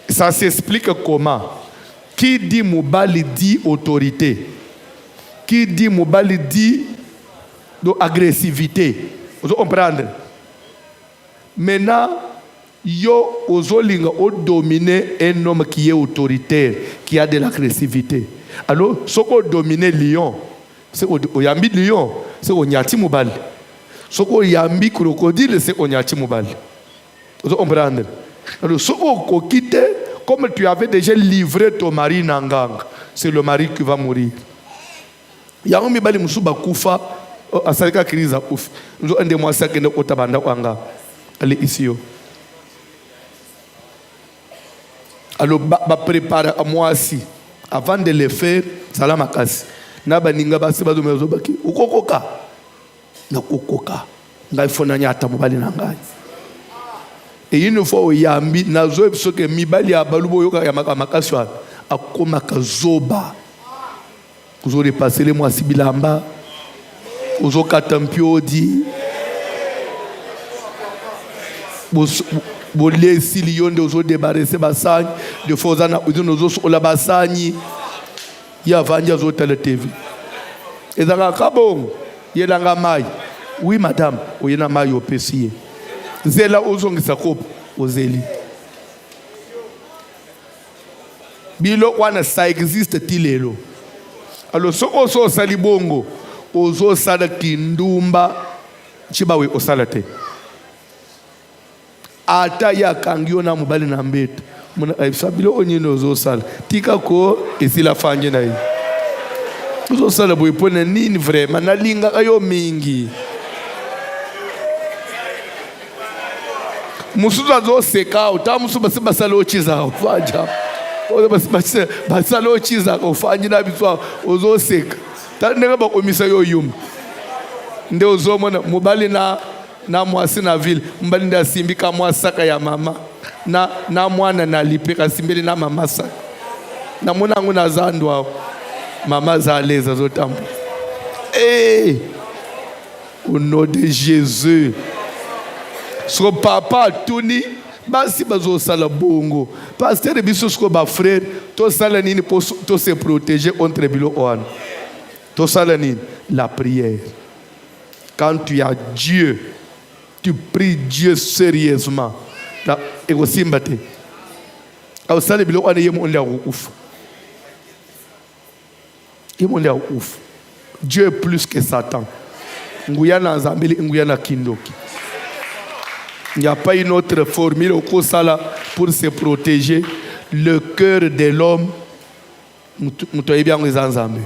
Ça s'explique comment? Qui dit mobali dit autorité. Qui dit mobali dit agressivité. Vous comprenez? Maintenant, yo ozolinga o dominer un homme qui est autoritaire, qui a de l'agressivité. Alors, ce qu'on domine lion, c'est au yambi lion, c'est au nyati mobali. Ce qu'on yambi crocodile, c'est au nyati mobali. Vous comprenez? Alors, ce qu'on quitte, comme tu avais déjà livré ton mari Nangang, c'est le mari qui va mourir. Il y a un mibali musuba kufa, asalika kriza kufa. Nous avons des mois ça qui ne otabanda wanga. Allez ici. Alors, ba préparer à moi aussi. Avant de le faire, salam akasi. Na baninga basi bado mezo baki. Ukokoka. Na kokoka. Ngai fona nyata mobali nangai. Et une fois au yambi nazo ebiso ke mibali ya balubo yoka ya makaswa akoma kazoba. Vous aurez passé les mois sibilamba. Vous aurez katampiodi. Vous les silions de vous débarrasser basani de fozana ou de nos os la basani. Ya vanja zo tele TV. Et dans la kabong, yelanga mai. Oui madame, oyena mai au pesier. Zela ozongi sakop ozeli. Bilo wana ça existe tilelo. Alors soko so salibongo ozo sala kindumba chibawe osalate. Ata ya kangio na mobali na mbeto. Muna sabilo onyino ozo sala. Tika ko esila fanje na yi. Ozo sala boy pone nini vraiment na linga ayo mingi. Musuza zo seka uta musuba siba salo chiza ufaja. Ozo basi salo chiza ufanje na bitwa ozo seka. Tandenge ba komisa yo yum. Nde ozo mona mobali na mwasi na ville mbali nda simbika mwasaka ya mama na mwana na lipeka simbeli na mama saka na mwana ngo na zandwa mama za leza zotambo au nom de Jésus. So papa tuni basi bazo sala bongo pasteur biso sko ba frère to sala nini to se protéger contre bilo on to sala nini la prière. Quand tu as Dieu, tu pries Dieu sérieusement. Et aussi mbate. Au sala bilo on yemo on la ouf. Yemo on la ouf. Dieu est plus que Satan. Nguyana Zambeli, Nguyana Kindoki. Il n'y a pas une autre formule au Kosala pour se protéger. Le cœur de l'homme, mutoye bien les ensemble.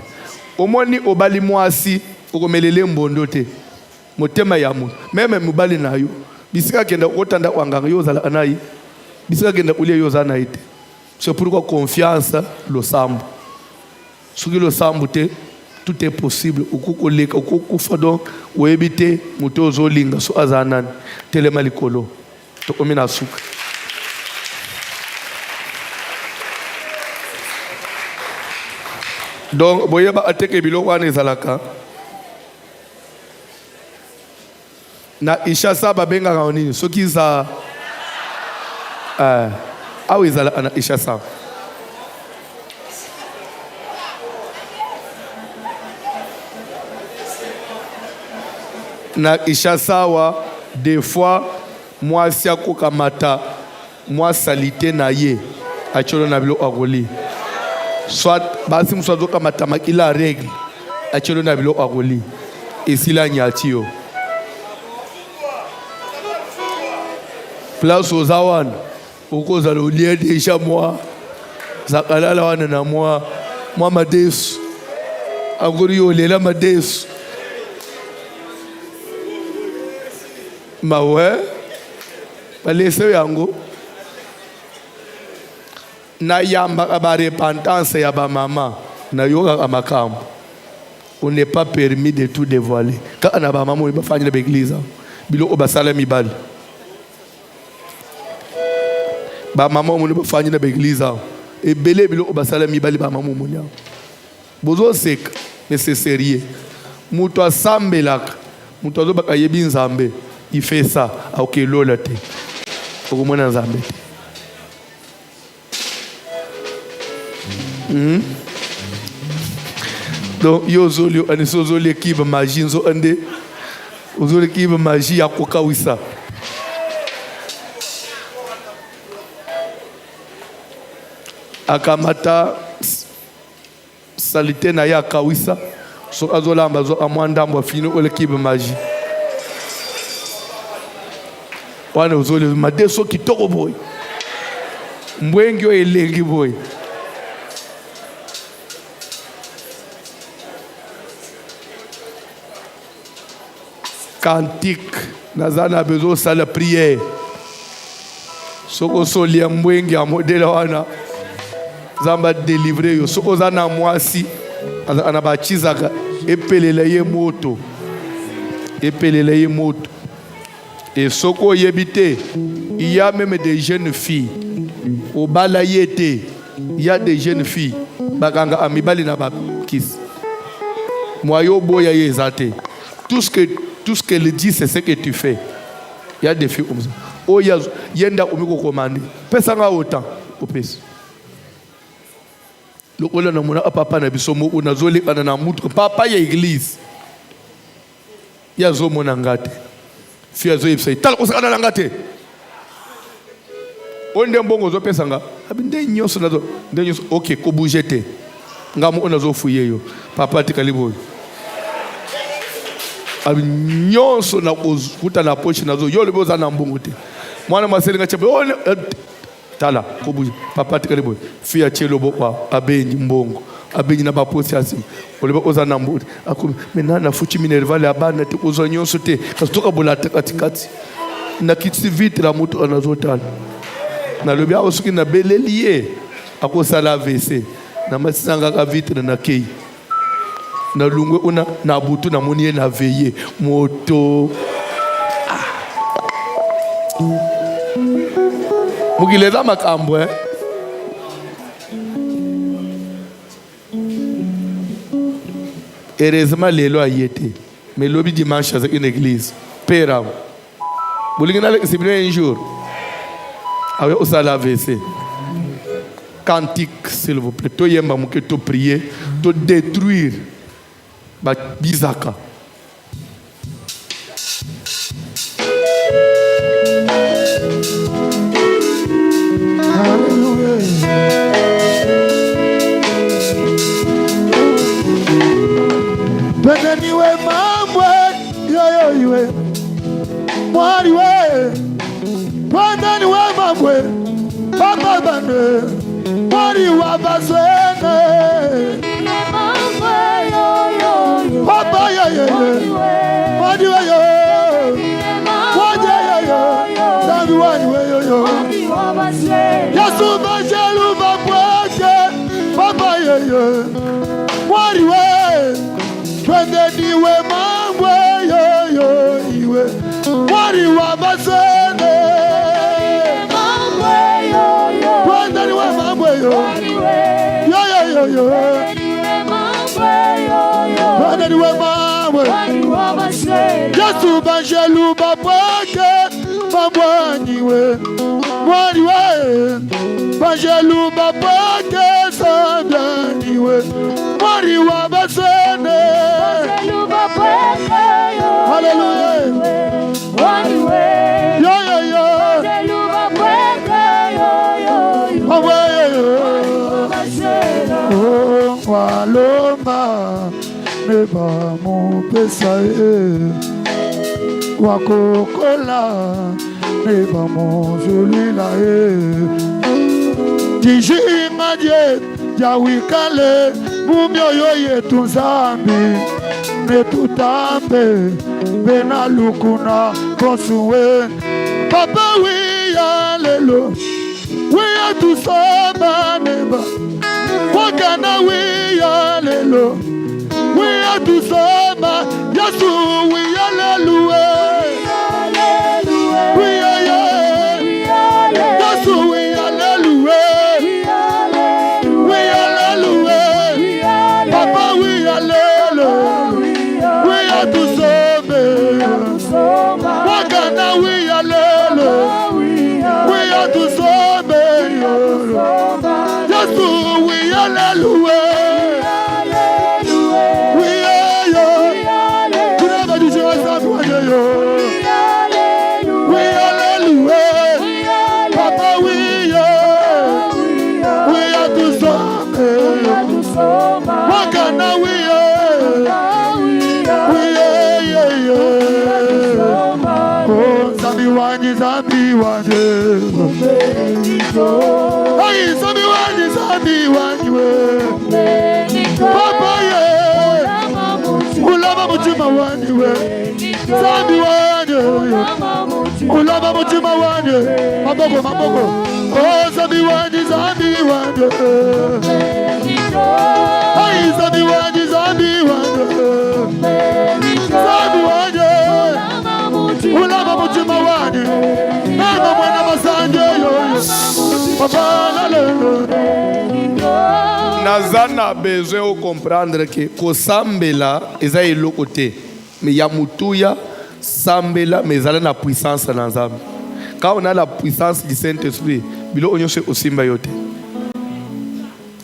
Au moins ni obali mwasi, okomelele mbondote. Motema ya mu. Même mubali na yo. Bisika kenda otanda wanganga yo zala anai. Bisika kenda ulia yo zana ite. C'est pourquoi confiance le sambu. Ce qui le sambu te tout est possible. Ukukoleka ukukufa donc webite mutozo linga so azanan telema likolo to omina suka. Donc boyeba ateke biloko wana ezalaka na ishasa babengaka nini soki za awo ezala na ishasa na ishasawa des fois moi si akokamata moi salité na ye acholo na bilo agoli soit basi mswazo kamata makila règle acholo na bilo agoli esila nyatio place aux awan okoza le lieu déjà moi zakalala wana na moi madesu agori olela madesu. Ma ouais, laissez yango. na yamba ba repentance ya ba maman na yoga amakambo. On n'est pas permis de tout dévoiler. Quand on a ba maman ba fanya l'église. Bilo obasala mibali. Ba maman on ba fanya l'église. Et belé bilo obasala mibali ba maman monya. Bozo sek mais c'est sérieux. Muto asambelaka. Muto azo baka yebi nzambe. Il fait ça. OK lola te. Okomona nzambe. Donc yozoli anisozoli kiba magie nzo ande ozoli kiba magie ya kokawisa akamata salite na ya kawisa so azolamba zo amwandambo afino ole kiba magie wana ozoli madeso kitoko boy mbwengi o elengi boy cantique nazana besoin ça la prière soko solia mbwengi ya modèle wana zamba délivrer yo soko zana mwasi anabachizaka epelela ye moto et soko yebite il y a même des jeunes filles au balayete il y a des jeunes filles bakanga amibali na bakis moyo boya yezate tout ce qu'elle dit, c'est ce que tu fais. Il y a des filles comme ça. Oh, il y a yenda omiko commandé. Pesanga autant au pes. Le ola na mona papa na bisomo unazoli kana na mutu papa ya église. Ya zo mona ngate. Fia zo yipsai tal ko sakana ngate. Onde mbongo zo pesanga. Abinde nyoso nazo. Nde nyoso OK ko bougete. Ngamu onazo fuye yo. Papa tikalibo. Nyonso na kuta na poche nazo yo leboza na mbongo te mwana maselinga chebe tala kobuji papa tikalibo fia chelo bokwa abenyi mbongo abenyi na baposi asi oleba oza na mbongo akumi mena na fuchi minervale abana te ozo nyonso te kastoka bolata katikati na kitsi vite la moto anazotala na lobi aosuki na belelie akosala AVC na masanga ka vite na kei na lungwe una na butu na moniye na veye moto mugileza makambo heureusement lelo ayete mais lobi dimanche avec une église pera bulingina le sibine un jour avec osala AVC cantique s'il vous plaît to yemba muke to prier to détruire ba bizaka Beneniwe mamwe yo iwe mwari we Beneniwe mamwe papa bande mwari wa basene Papa ya mwari we yo waje yo sabi wani we yo Yesu bajelu babwake papa yo mwari we Beneniwe mamwe yo iwe mwari wa basene Beneniwe mamwe yo Beneniwe mamwe Yesu bajelu babwake babwaniwe mwari we bajelu babwake sabianiwe mwari wa basene Hallelujah waloma neba mopesa wakokola neba mozolila dijinga die jawikale mumyoyo yetu nzambi netutambe benalukuna konsuwe papa wi ya lelo wiya tusoma neba wakana wiya lelo wiya tusoma Yesu wiya leluwe wiya ye Yesu wiya leluwe wiya leluwe Papa wiya lelo wiya tusome wakana wiya lelo wiya tusome Yesu wiya leluwe Papa ye ulama mutima waniwe Zambi wanye ulama mutima wanye Maboko Oh zambi wanye Zambi wanye Zambi wanye Zambi wanye ulama mutima wanye Nanga mwana masanje yoyo Papa lalo Nazana a besoin de comprendre que kosambela eza eloko te mais ya mutuya sambela mais ezala na puissance na Nzambe. Quand on a la puissance du Saint-Esprit, bilo onyoshe osimba yote.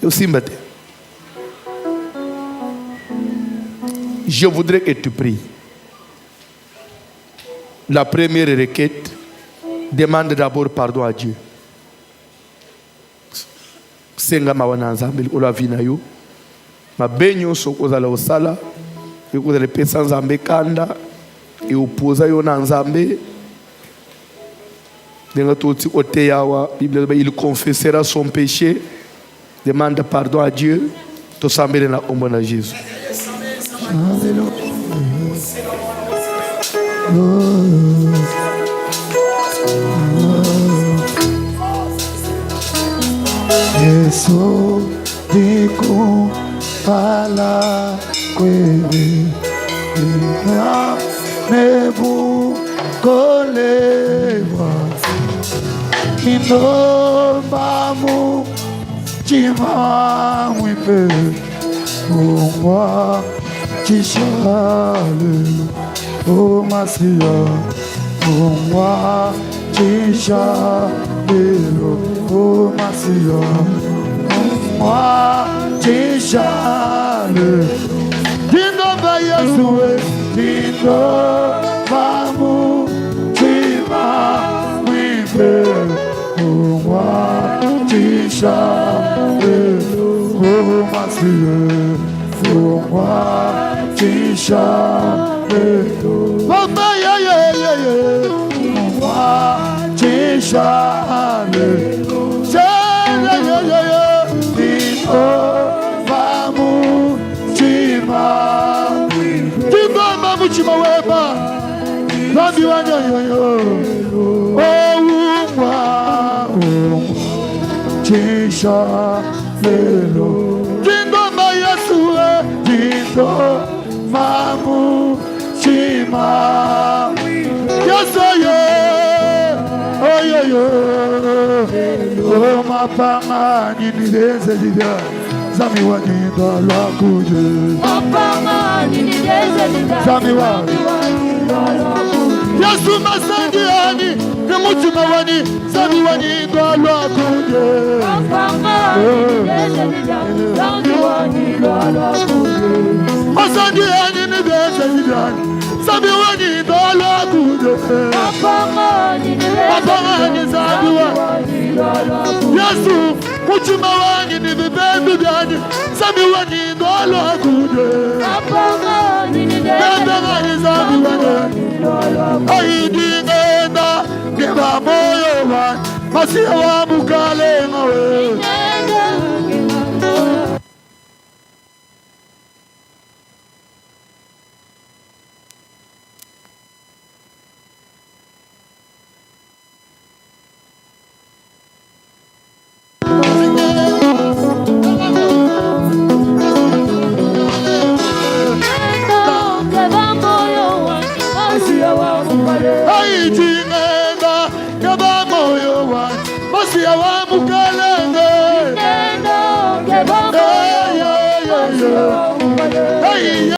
Osimba te. Je voudrais que tu pries. La première requête demande d'abord pardon à Dieu. Senga mawana Nzambe ola vina yo mabenyo sokozala osala ekozala pesa Nzambe kanda e opoza yo na Nzambe denga toti oteyawa Bible il confessera son péché demande pardon à Dieu to sambele na ombo na Jésus. Yesu diku pala kwebe ya nebu kolewa ino mamu chima mwipe umwa chishale o masia umwa chishale o masia umwa chishale dindo ba Yesu dindo mamu chima mwipe umwa chishale o masia umwa chishale mama ye umwa chishale Chima weba Lambi wanya yo umwa chisha lelo Dindo ma Yesu dindo mamu chima Yesu ye yo o mapanga nileze divya Zami wani ndalwa kuje Mapanga nileze divya Zami wani Yesu masangiani Nemutima wani Zami wani ndalwa kuje Mapanga nileze divya Zami wani ndalwa kuje Masangiani nileze divya Zami wani ndalwa kuje Mapanga nileze divya Yesu mutima wangi ni vipendu vyani Zami wani ndalwa kuje Mapanga nileze Aidingenda Geba moyo wani Masia wa mukale ngawe Tinenda keba moyo wa Masia wa mukalenge Nendo keba moyo wa Masia wa mukalenge